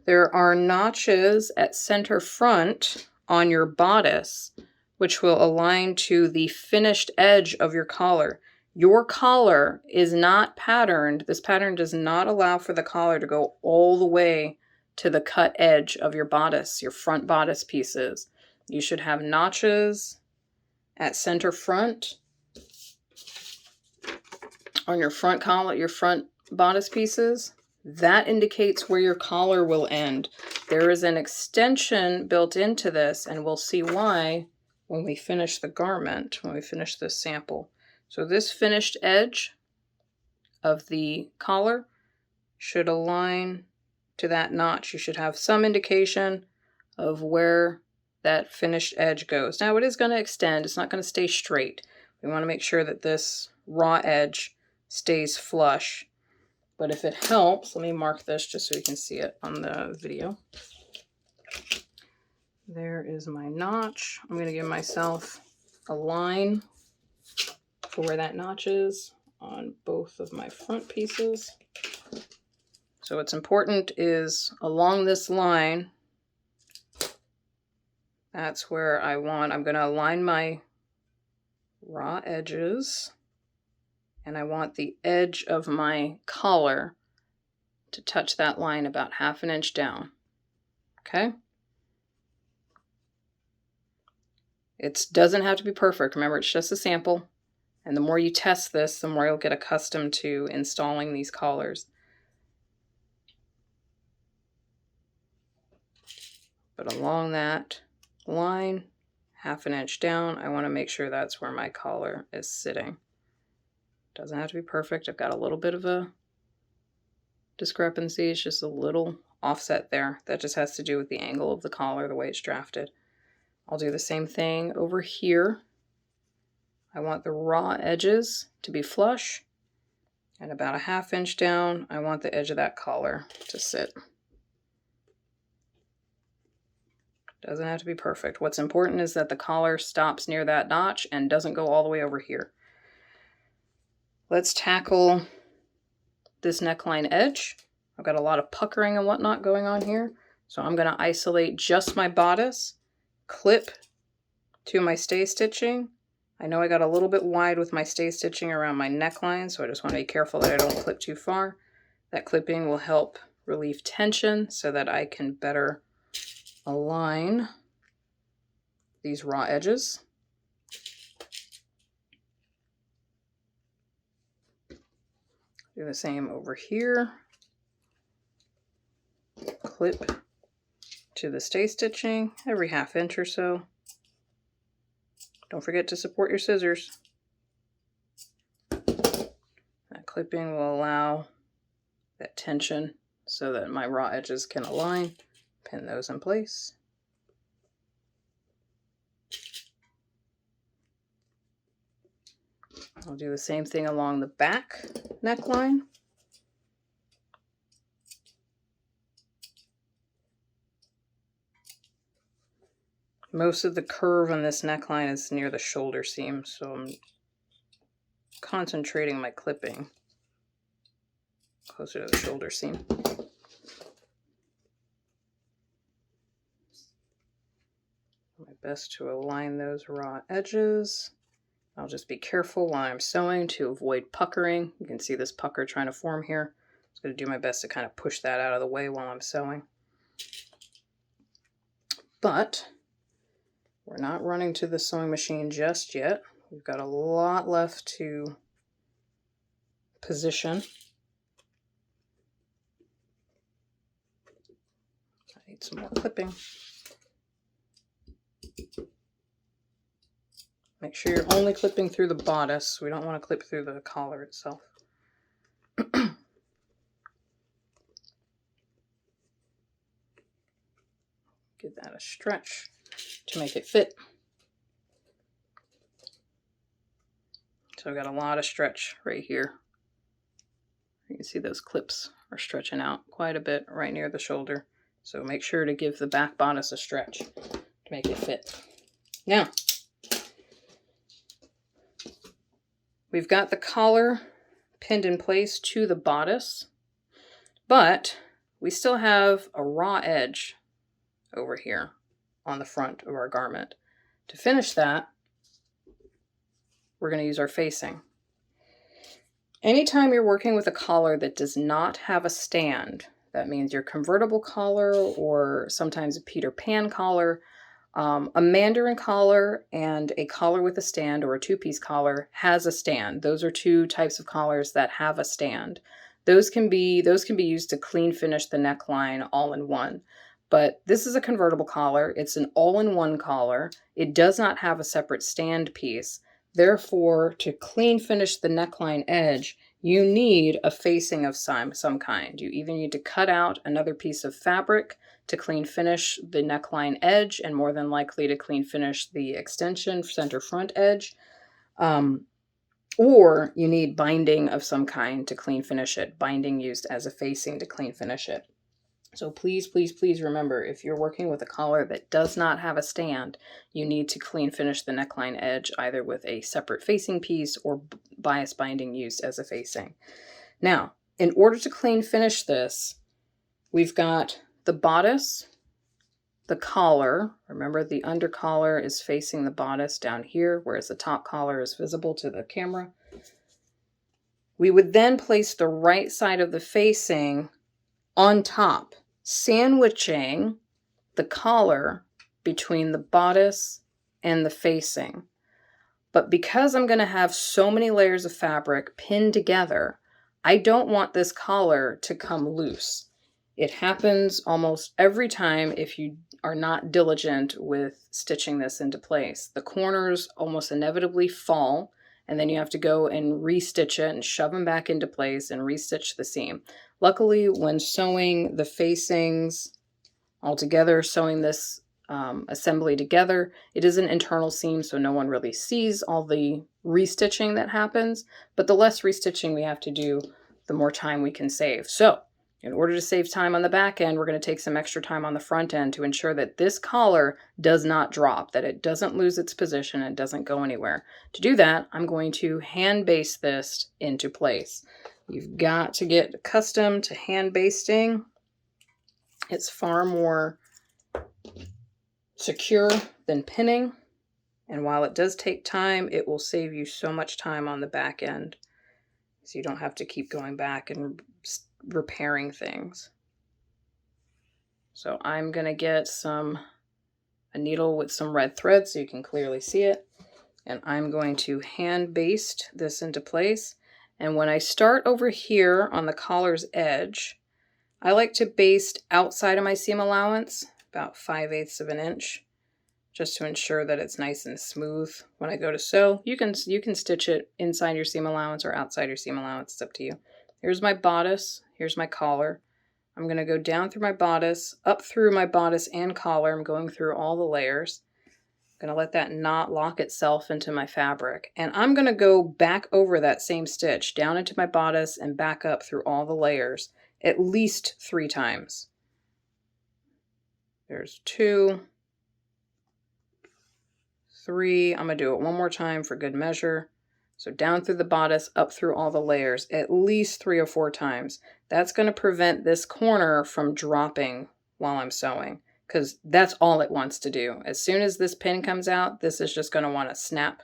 There are notches at center front on your bodice, which will align to the finished edge of your collar. Your collar is not patterned. This pattern does not allow for the collar to go all the way to the cut edge of your bodice, your front bodice pieces. You should have notches at center front on your front collar, your front bodice pieces. That indicates where your collar will end. There is an extension built into this, and we'll see why when we finish the garment, when we finish this sample. So this finished edge of the collar should align to that notch. You should have some indication of where that finished edge goes. Now it is going to extend. It's not going to stay straight. We want to make sure that this raw edge stays flush. But if it helps, let me mark this just so you can see it on the video. There is my notch. I'm going to give myself a line for where that notch is on both of my front pieces. So what's important is along this line, that's where I'm going to align my raw edges, and I want the edge of my collar to touch that line about 1/2 inch down. Okay? It doesn't have to be perfect. Remember, it's just a sample. And the more you test this, the more you'll get accustomed to installing these collars. But along that line, 1/2 inch down, I want to make sure that's where my collar is sitting. Doesn't have to be perfect. I've got a little bit of a discrepancy. It's just a little offset there. That just has to do with the angle of the collar, the way it's drafted. I'll do the same thing over here. I want the raw edges to be flush, and about 1/2 inch down, I want the edge of that collar to sit. Doesn't have to be perfect. What's important is that the collar stops near that notch and doesn't go all the way over here. Let's tackle this neckline edge. I've got a lot of puckering and whatnot going on here, so I'm going to isolate just my bodice, clip to my stay stitching. I know I got a little bit wide with my stay stitching around my neckline, so I just want to be careful that I don't clip too far. That clipping will help relieve tension so that I can better align these raw edges. Do the same over here. Clip to the stay stitching every 1/2 inch or so. Don't forget to support your scissors. That clipping will allow that tension so that my raw edges can align. Pin those in place. I'll do the same thing along the back neckline. Most of the curve on this neckline is near the shoulder seam, so I'm concentrating my clipping closer to the shoulder seam. My best to align those raw edges. I'll just be careful while I'm sewing to avoid puckering. You can see this pucker trying to form here. I'm just going to do my best to kind of push that out of the way while I'm sewing. But we're not running to the sewing machine just yet. We've got a lot left to position. I need some more clipping. Make sure you're only clipping through the bodice. We don't want to clip through the collar itself. Give that a stretch to make it fit. So I've got a lot of stretch right here. You can see those clips are stretching out quite a bit right near the shoulder. So make sure to give the back bodice a stretch to make it fit. Now, we've got the collar pinned in place to the bodice, but we still have a raw edge over here on the front of our garment. To finish that, we're going to use our facing. Anytime you're working with a collar that does not have a stand, that means your convertible collar or sometimes a Peter Pan collar, a mandarin collar and a collar with a stand or a two-piece collar has a stand. Those are two types of collars that have a stand. Those can be used to clean finish the neckline all in one. But this is a convertible collar. It's an all-in-one collar. It does not have a separate stand piece. Therefore, to clean finish the neckline edge, you need a facing of some kind. You either need to cut out another piece of fabric to clean finish the neckline edge, and more than likely to clean finish the extension center front edge, or you need binding of some kind to clean finish it, binding used as a facing to clean finish it. So please, please, please remember, if you're working with a collar that does not have a stand, you need to clean finish the neckline edge either with a separate facing piece or bias binding used as a facing. Now, in order to clean finish this, we've got the bodice the collar. Remember, the undercollar is facing the bodice down here, whereas the top collar is visible to the camera. We would then place the right side of the facing on top, sandwiching the collar between the bodice and the facing. But because I'm going to have so many layers of fabric pinned together, I don't want this collar to come loose. It happens almost every time if you are not diligent with stitching this into place. The corners almost inevitably fall, and then you have to go and restitch it and shove them back into place and restitch the seam. Luckily, when sewing the facings all together, sewing this assembly together, it is an internal seam, so no one really sees all the restitching that happens, but the less restitching we have to do, the more time we can save. So in order to save time on the back end, we're going to take some extra time on the front end to ensure that this collar does not drop, that it doesn't lose its position and doesn't go anywhere. To do that, I'm going to hand baste this into place. You've got to get accustomed to hand basting. It's far more secure than pinning, and while it does take time, it will save you so much time on the back end, so you don't have to keep going back and repairing things. So I'm going to get a needle with some red thread so you can clearly see it, and I'm going to hand baste this into place. And when I start over here on the collar's edge, I like to baste outside of my seam allowance, about 5/8 of an inch, just to ensure that it's nice and smooth when I go to sew. You can stitch it inside your seam allowance or outside your seam allowance. It's up to you. Here's my bodice. Here's my collar. I'm going to go down through my bodice, up through my bodice and collar. I'm going through all the layers. I'm going to let that knot lock itself into my fabric. And I'm going to go back over that same stitch, down into my bodice and back up through all the layers, at least 3 times. There's 2, 3. I'm going to do it one more time for good measure. So down through the bodice, up through all the layers, at least 3 or 4 times. That's going to prevent this corner from dropping while I'm sewing, because that's all it wants to do. As soon as this pin comes out, this is just going to want to snap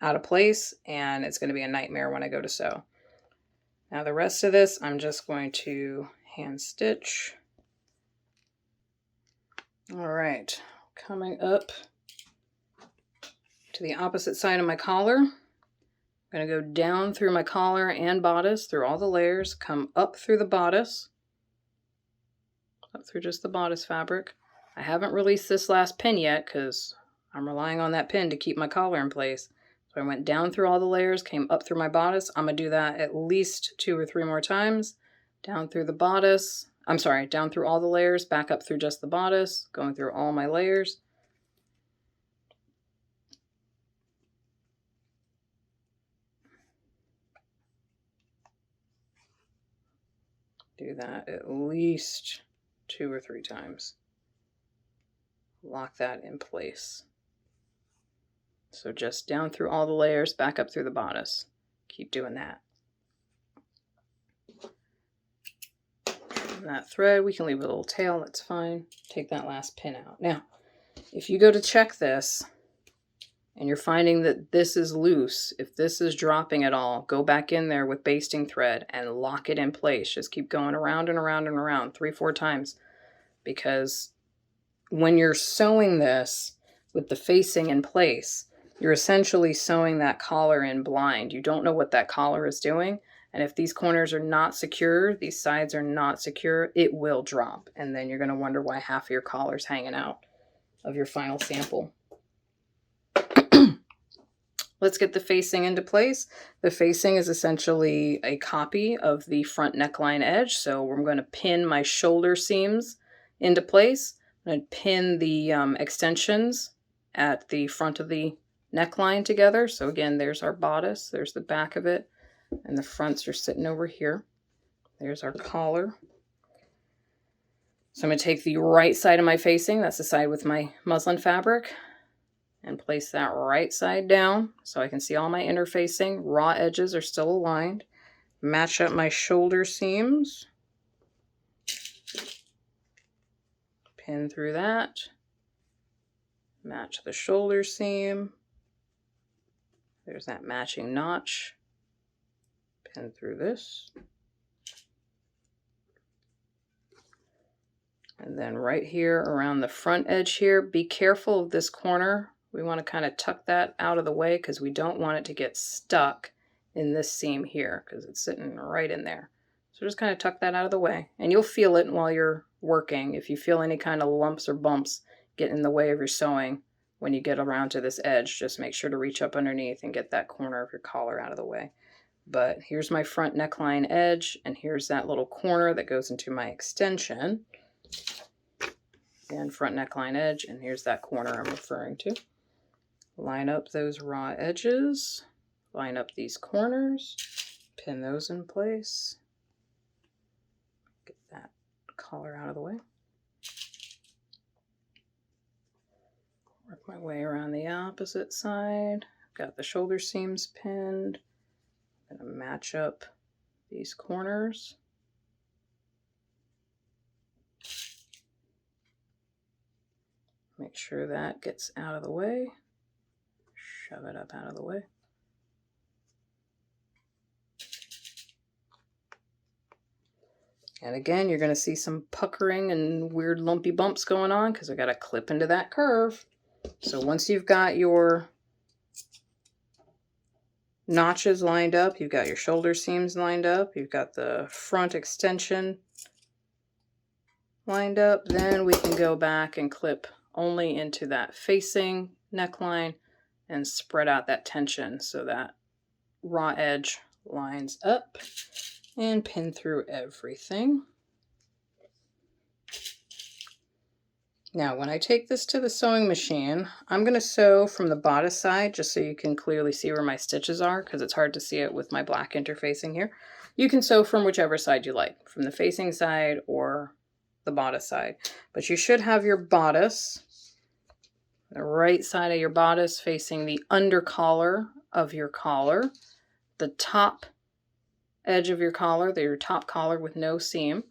out of place, and it's going to be a nightmare when I go to sew. Now the rest of this, I'm just going to hand stitch. All right, coming up to the opposite side of my collar. I'm going to go down through my collar and bodice, through all the layers, come up through the bodice, up through just the bodice fabric. I haven't released this last pin yet because I'm relying on that pin to keep my collar in place. So I went down through all the layers, came up through my bodice. I'm going to do that at least 2 or 3 more times. Down through the bodice. I'm sorry, down through all the layers, back up through just the bodice, going through all my layers. Do that at least 2 or 3 times. Lock that in place. So just down through all the layers, back up through the bodice. Keep doing that. And that thread, we can leave a little tail, that's fine. Take that last pin out. Now, if you go to check this and you're finding that this is loose, if this is dropping at all, go back in there with basting thread and lock it in place. Just keep going around and around and around 3 or 4 times, because when you're sewing this with the facing in place, you're essentially sewing that collar in blind. You don't know what that collar is doing. And if these corners are not secure, these sides are not secure, it will drop. And then you're going to wonder why half of your collar's hanging out of your final sample. Let's get the facing into place. The facing is essentially a copy of the front neckline edge. So I'm going to pin my shoulder seams into place. I'm going to pin the extensions at the front of the neckline together. So again, there's our bodice, there's the back of it, and the fronts are sitting over here. There's our collar. So I'm going to take the right side of my facing, that's the side with my muslin fabric, and place that right side down so I can see all my interfacing. Raw edges are still aligned. Match up my shoulder seams. Pin through that. Match the shoulder seam. There's that matching notch. Pin through this. And then right here around the front edge here, be careful of this corner. We want to kind of tuck that out of the way because we don't want it to get stuck in this seam here because it's sitting right in there. So just kind of tuck that out of the way, and you'll feel it while you're working. If you feel any kind of lumps or bumps get in the way of your sewing when you get around to this edge, just make sure to reach up underneath and get that corner of your collar out of the way. But here's my front neckline edge, and here's that little corner that goes into my extension. And front neckline edge, and here's that corner I'm referring to. Line up those raw edges, line up these corners, pin those in place. Get that collar out of the way. Work my way around the opposite side. Got the shoulder seams pinned. I'm going to match up these corners. Make sure that gets out of the way. Shove it up out of the way. And again, you're going to see some puckering and weird lumpy bumps going on because I got to clip into that curve. So once you've got your notches lined up, you've got your shoulder seams lined up, you've got the front extension lined up, then we can go back and clip only into that facing neckline and spread out that tension so that raw edge lines up, and pin through everything. Now when I take this to the sewing machine, I'm going to sew from the bodice side just so you can clearly see where my stitches are because it's hard to see it with my black interfacing here. You can sew from whichever side you like, from the facing side or the bodice side, but you should have your bodice, the right side of your bodice facing the undercollar of your collar, the top edge of your collar, your top collar with no seam,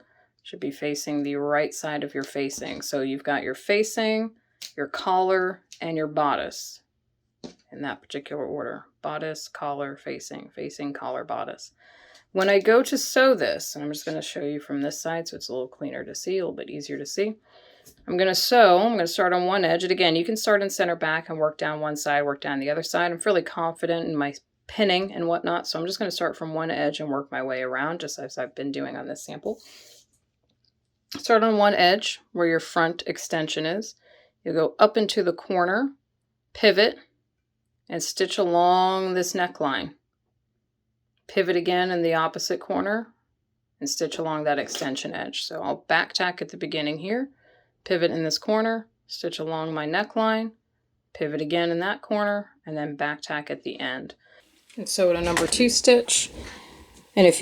should be facing the right side of your facing. So you've got your facing, your collar, and your bodice in that particular order. Bodice, collar, facing, facing, collar, bodice. When I go to sew this, and I'm just going to show you from this side so it's a little cleaner to see, a little bit easier to see. I'm going to sew, I'm going to start on one edge. And again, you can start in center back and work down one side, work down the other side. I'm fairly confident in my pinning and whatnot, so I'm just going to start from one edge and work my way around just as I've been doing on this sample. Start on one edge where your front extension is. You'll go up into the corner, pivot, and stitch along this neckline. Pivot again in the opposite corner and stitch along that extension edge. So I'll back tack at the beginning here, pivot in this corner, stitch along my neckline, pivot again in that corner, and then back tack at the end. And sew it a number 2 stitch. And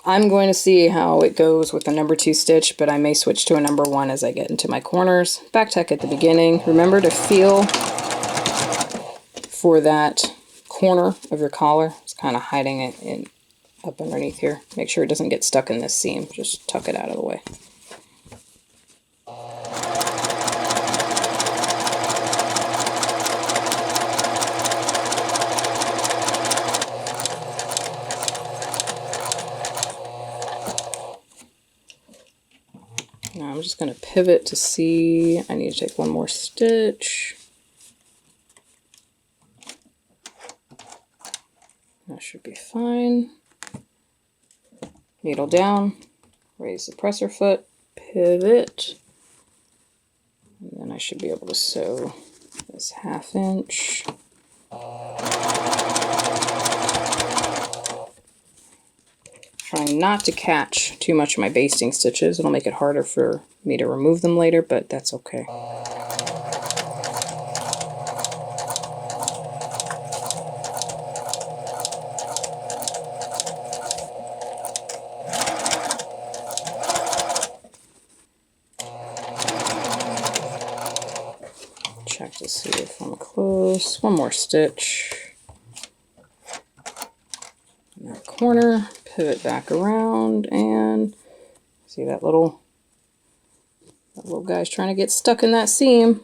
I'm going to see how it goes with the number 2 stitch, but I may switch to a number 1 as I get into my corners. Back tack at the beginning. Remember to feel for that corner of your collar. It's kind of hiding it up underneath here. Make sure it doesn't get stuck in this seam. Just tuck it out of the way. Now I'm just going to pivot to see. I need to take one more stitch. That should be fine. Needle down, raise the presser foot, pivot, and then I should be able to sew this 1/2 inch. Trying not to catch too much of my basting stitches. It'll make it harder for me to remove them later, but that's okay. Check to see if I'm close. One more stitch. In that corner, pivot back around, and see that little That little guy's trying to get stuck in that seam.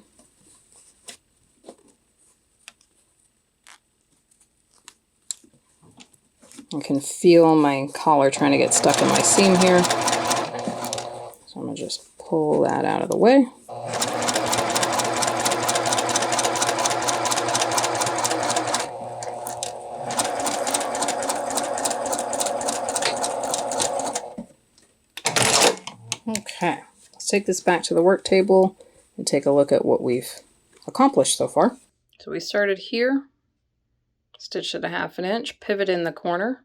I can feel my collar trying to get stuck in my seam here. So I'm going to just pull that out of the way. Okay, let's take this back to the work table and take a look at what we've accomplished so far. So we started here, stitched at 1/2 inch, pivot in the corner,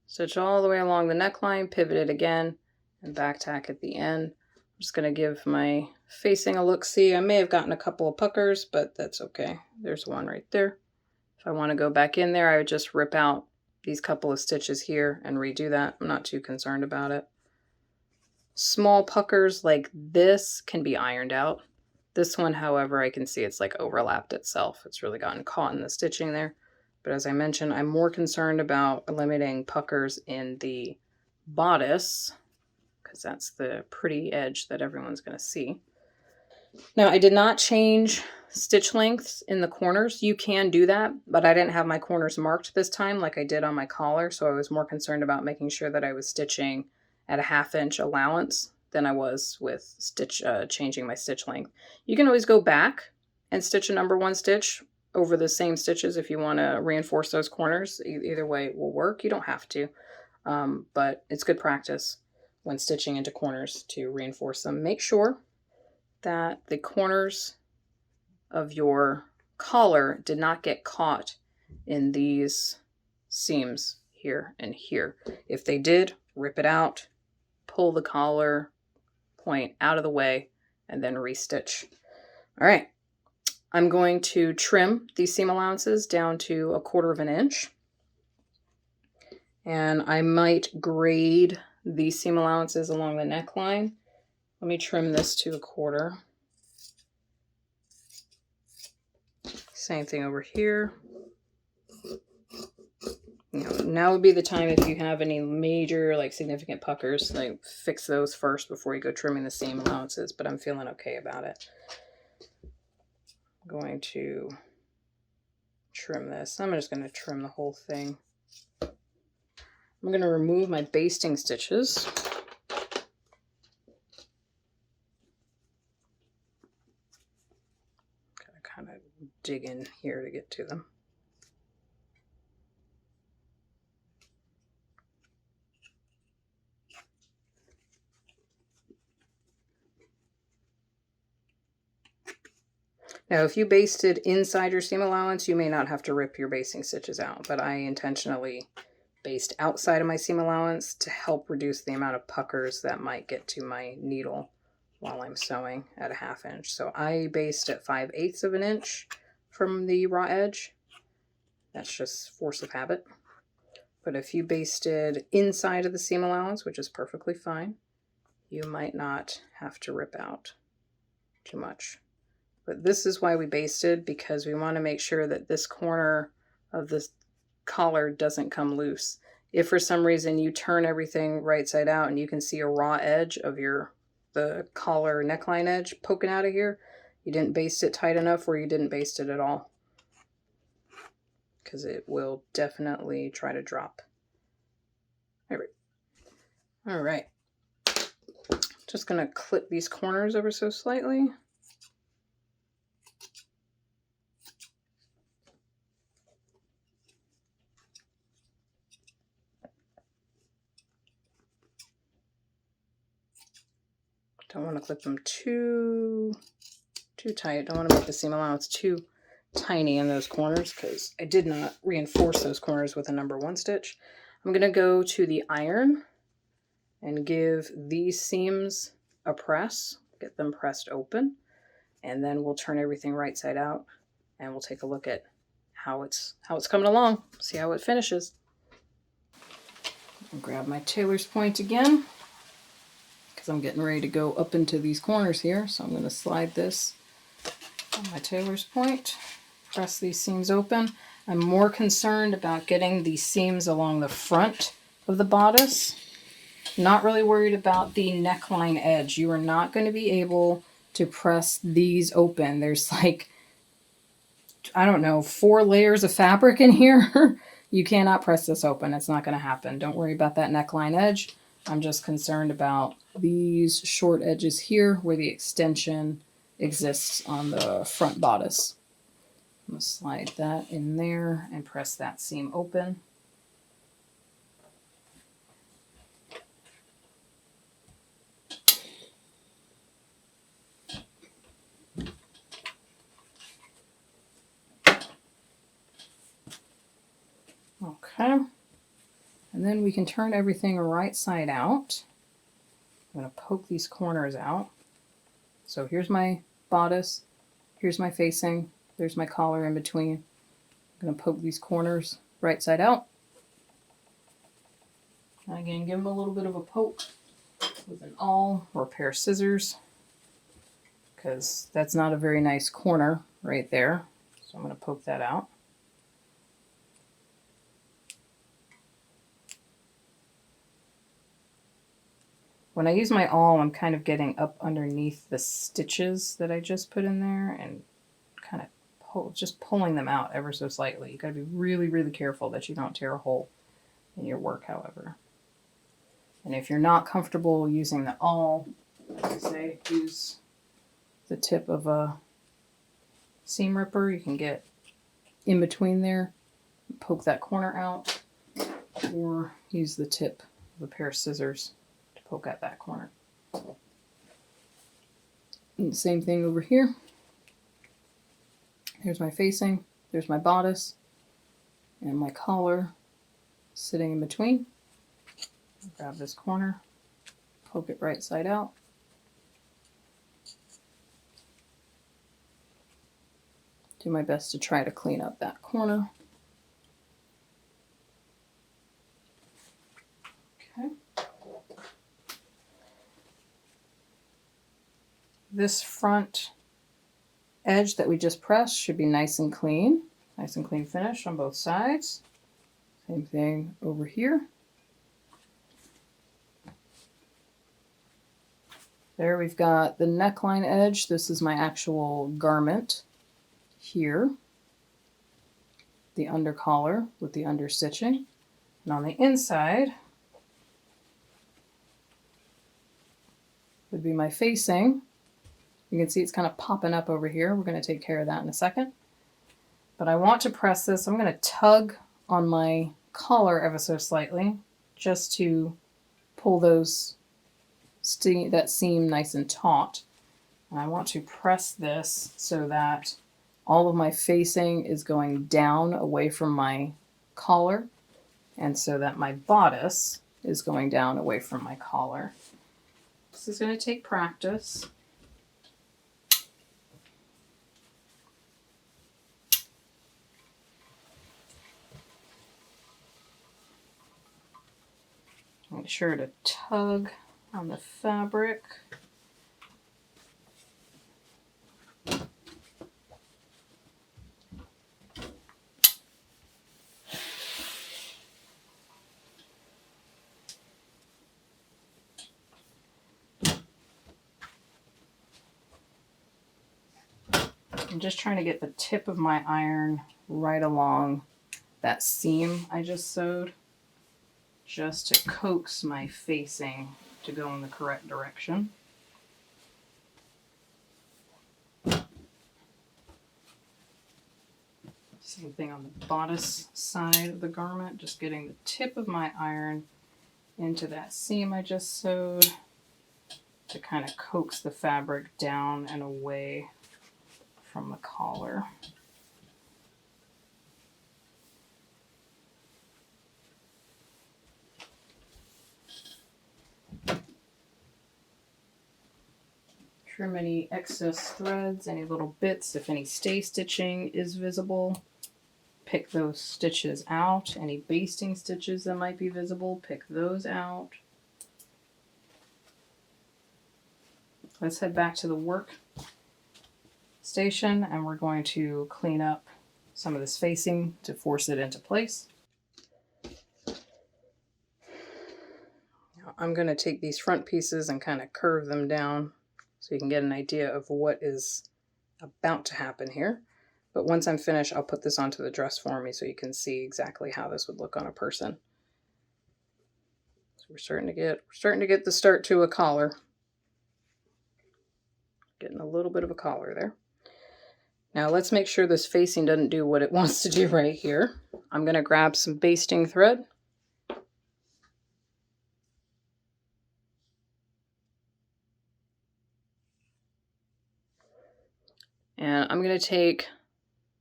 stitch all the way along the neckline, pivot it again, and back tack at the end. I'm just going to give my facing a look-see. I may have gotten a couple of puckers, but that's okay. There's one right there. If I want to go back in there, I would just rip out these couple of stitches here and redo that. I'm not too concerned about it. Small puckers like this can be ironed out. This one, however, I can see it's like overlapped itself. It's really gotten caught in the stitching there. But as I mentioned, I'm more concerned about eliminating puckers in the bodice because that's the pretty edge that everyone's going to see. Now, I did not change stitch lengths in the corners. You can do that, but I didn't have my corners marked this time like I did on my collar, so I was more concerned about making sure that I was stitching at a 1/2 inch allowance than I was with changing my stitch length. You can always go back and stitch a number 1 stitch over the same stitches if you want to reinforce those corners. Either way will work. You don't have to, but it's good practice when stitching into corners to reinforce them. Make sure that the corners of your collar did not get caught in these seams here and here. If they did, rip it out, pull the collar point out of the way, and then restitch. All right, I'm going to trim these seam allowances down to 1/4 inch. And I might grade these seam allowances along the neckline. Let me trim this to 1/4. Same thing over here. Now would be the time if you have any major, like significant puckers, like fix those first before you go trimming the seam allowances, but I'm feeling okay about it. I'm going to trim this. I'm just going to trim the whole thing. I'm going to remove my basting stitches. Gotta kind of dig in here to get to them. Now, if you basted inside your seam allowance, you may not have to rip your basting stitches out, but I intentionally baste outside of my seam allowance to help reduce the amount of puckers that might get to my needle while I'm sewing at a 1/2 inch. So I baste at 5/8 of an inch from the raw edge. That's just force of habit. But if you basted inside of the seam allowance, which is perfectly fine, you might not have to rip out too much. But this is why we basted, because we want to make sure that this corner of this collar doesn't come loose. If for some reason you turn everything right side out and you can see a raw edge of the collar neckline edge poking out of here, you didn't baste it tight enough or you didn't baste it at all, because it will definitely try to drop. All right. Just going to clip these corners ever so slightly. Don't want to clip them too tight. Don't want to make the seam allowance too tiny in those corners, because I did not reinforce those corners with a number 1 stitch. I'm going to go to the iron and give these seams a press, get them pressed open, and then we'll turn everything right side out and we'll take a look at how it's coming along, see how it finishes. I'll grab my tailor's point again, because I'm getting ready to go up into these corners here. So I'm going to slide this on my tailor's point, press these seams open. I'm more concerned about getting these seams along the front of the bodice Not really worried about the neckline edge. You are not going to be able to press these open. There's like, I don't know, 4 layers of fabric in here. You cannot press this open. It's not going to happen. Don't worry about that neckline edge. I'm just concerned about these short edges here where the extension exists on the front bodice. I'm going to slide that in there and press that seam open. Okay. And then we can turn everything right side out. I'm going to poke these corners out. So here's my bodice, here's my facing, there's my collar in between. I'm going to poke these corners right side out. And again, give them a little bit of a poke with an awl or a pair of scissors, because that's not a very nice corner right there. So I'm going to poke that out. When I use my awl, I'm kind of getting up underneath the stitches that I just put in there and kind of just pulling them out ever so slightly. You got to be really, really careful that you don't tear a hole in your work, however. And if you're not comfortable using the awl, like I say, use the tip of a seam ripper. You can get in between there, poke that corner out, or use the tip of a pair of scissors to poke at that corner. And the same thing over here. Here's my facing, there's my bodice, and my collar sitting in between. Grab this corner, poke it right side out. Do my best to try to clean up that corner. Okay. This front edge that we just pressed should be nice and clean finish on both sides. Same thing over here. There we've got the neckline edge. This is my actual garment here. The undercollar with the understitching. And on the inside would be my facing. You can see it's kind of popping up over here. We're going to take care of that in a second. But I want to press this. I'm going to tug on my collar ever so slightly just to pull that seam nice and taut. And I want to press this so that all of my facing is going down away from my collar, and so that my bodice is going down away from my collar. This is going to take practice. Make sure to tug on the fabric. I'm just trying to get the tip of my iron right along that seam I just sewed, just to coax my facing to go in the correct direction. Same thing on the bodice side of the garment, just getting the tip of my iron into that seam I just sewed to kind of coax the fabric down and away from the collar. Trim any excess threads, any little bits, if any stay stitching is visible. Pick those stitches out. Any basting stitches that might be visible, pick those out. Let's head back to the work station and we're going to clean up some of this facing to force it into place. Now, I'm going to take these front pieces and kind of curve them down so you can get an idea of what is about to happen here. But once I'm finished, I'll put this onto the dress for me so you can see exactly how this would look on a person. So we're starting to get the start to a collar. Getting a little bit of a collar there. Now let's make sure this facing doesn't do what it wants to do right here. I'm going to grab some basting thread. And I'm going to take,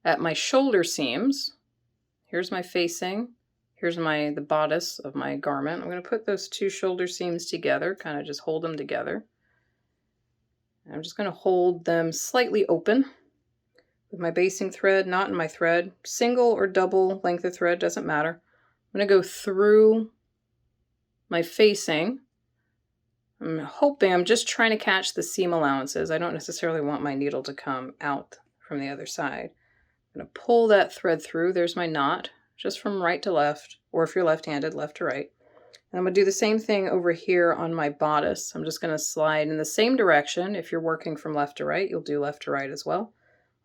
at my shoulder seams, here's my facing, here's the bodice of my garment. I'm going to put those two shoulder seams together, kind of just hold them together. And I'm just going to hold them slightly open with my basting thread, knot in my thread. Single or double length of thread, doesn't matter. I'm going to go through my facing. I'm just trying to catch the seam allowances. I don't necessarily want my needle to come out from the other side. I'm going to pull that thread through. There's my knot, just from right to left, or if you're left-handed, left to right. And I'm going to do the same thing over here on my bodice. I'm just going to slide in the same direction. If you're working from left to right, you'll do left to right as well.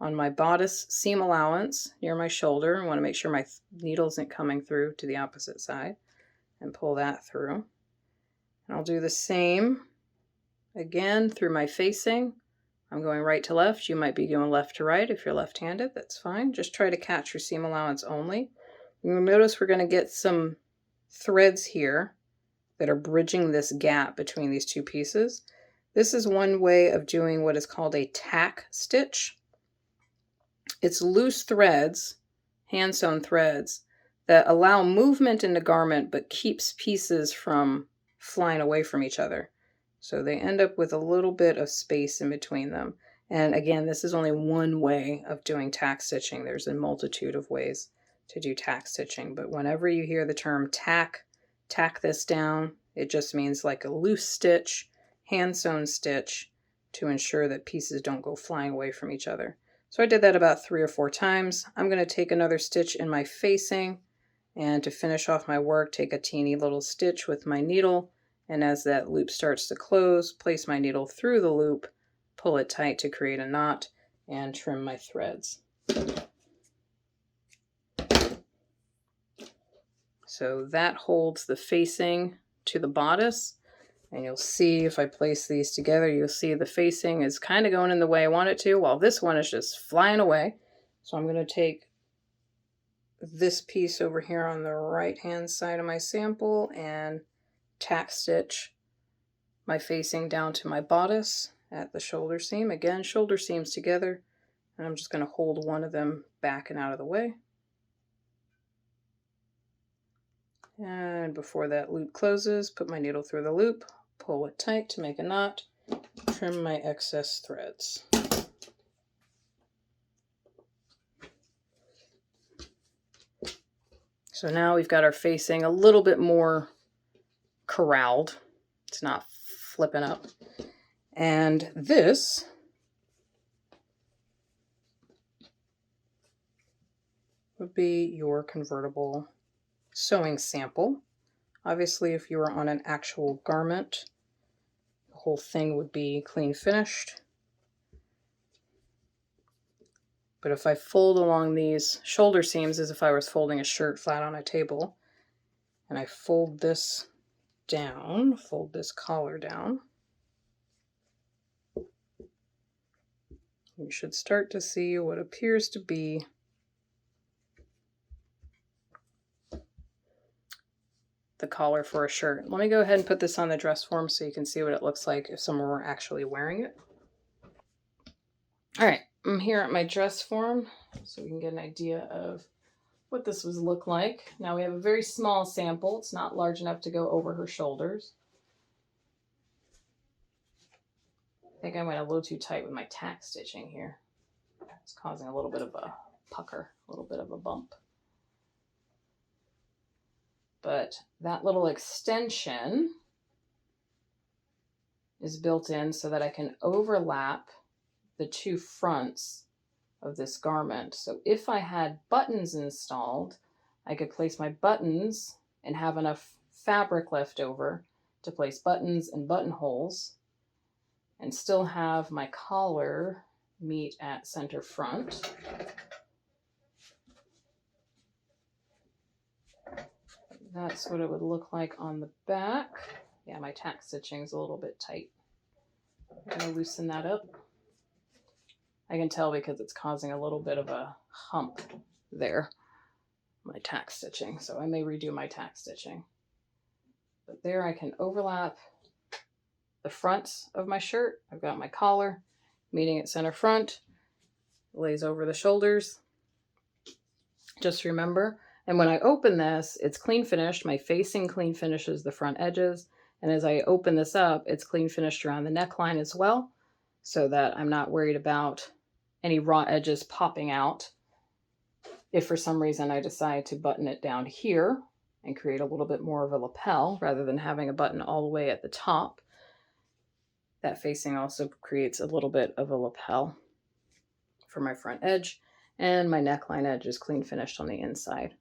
On my bodice seam allowance near my shoulder, I want to make sure my needle isn't coming through to the opposite side, and pull that through. And I'll do the same again through my facing. I'm going right to left. You might be going left to right if you're left-handed. That's fine. Just try to catch your seam allowance only. You'll notice we're going to get some threads here that are bridging this gap between these two pieces. This is one way of doing what is called a tack stitch. It's loose threads, hand-sewn threads, that allow movement in the garment but keeps pieces from flying away from each other. So they end up with a little bit of space in between them. And again, this is only one way of doing tack stitching. There's a multitude of ways to do tack stitching. But whenever you hear the term tack this down, it just means like a loose stitch, hand-sewn stitch to ensure that pieces don't go flying away from each other. So I did that about 3 or 4 times. I'm going to take another stitch in my facing, and to finish off my work, take a teeny little stitch with my needle, and as that loop starts to close, place my needle through the loop, pull it tight to create a knot, and trim my threads. So that holds the facing to the bodice, and you'll see if I place these together, you'll see the facing is kind of going in the way I want it to, while this one is just flying away. So I'm going to take this piece over here on the right hand side of my sample and tack stitch my facing down to my bodice at the shoulder seam. Again, shoulder seams together, and I'm just going to hold one of them back and out of the way. And before that loop closes, put my needle through the loop, pull it tight to make a knot, trim my excess threads. So now we've got our facing a little bit more corralled. It's not flipping up. And this would be your convertible sewing sample. Obviously, if you were on an actual garment, the whole thing would be clean finished. But if I fold along these shoulder seams as if I was folding a shirt flat on a table, and I fold this down, fold this collar down, you should start to see what appears to be the collar for a shirt. Let me go ahead and put this on the dress form so you can see what it looks like if someone were actually wearing it. All right, I'm here at my dress form so we can get an idea of what this would look like. Now we have a very small sample. It's not large enough to go over her shoulders. I think I went a little too tight with my tack stitching here. It's causing a little bit of a pucker, a little bit of a bump. But that little extension is built in so that I can overlap the two fronts of this garment. So if I had buttons installed, I could place my buttons and have enough fabric left over to place buttons and buttonholes and still have my collar meet at center front. That's what it would look like on the back. Yeah, my tack stitching is a little bit tight. I'm going to loosen that up. I can tell because it's causing a little bit of a hump there, my tack stitching. So I may redo my tack stitching. But there I can overlap the front of my shirt. I've got my collar meeting at center front, lays over the shoulders. Just remember, and when I open this, it's clean finished. My facing clean finishes the front edges. And as I open this up, it's clean finished around the neckline as well, so that I'm not worried about any raw edges popping out. If for some reason I decide to button it down here and create a little bit more of a lapel rather than having a button all the way at the top, that facing also creates a little bit of a lapel for my front edge, and my neckline edge is clean finished on the inside.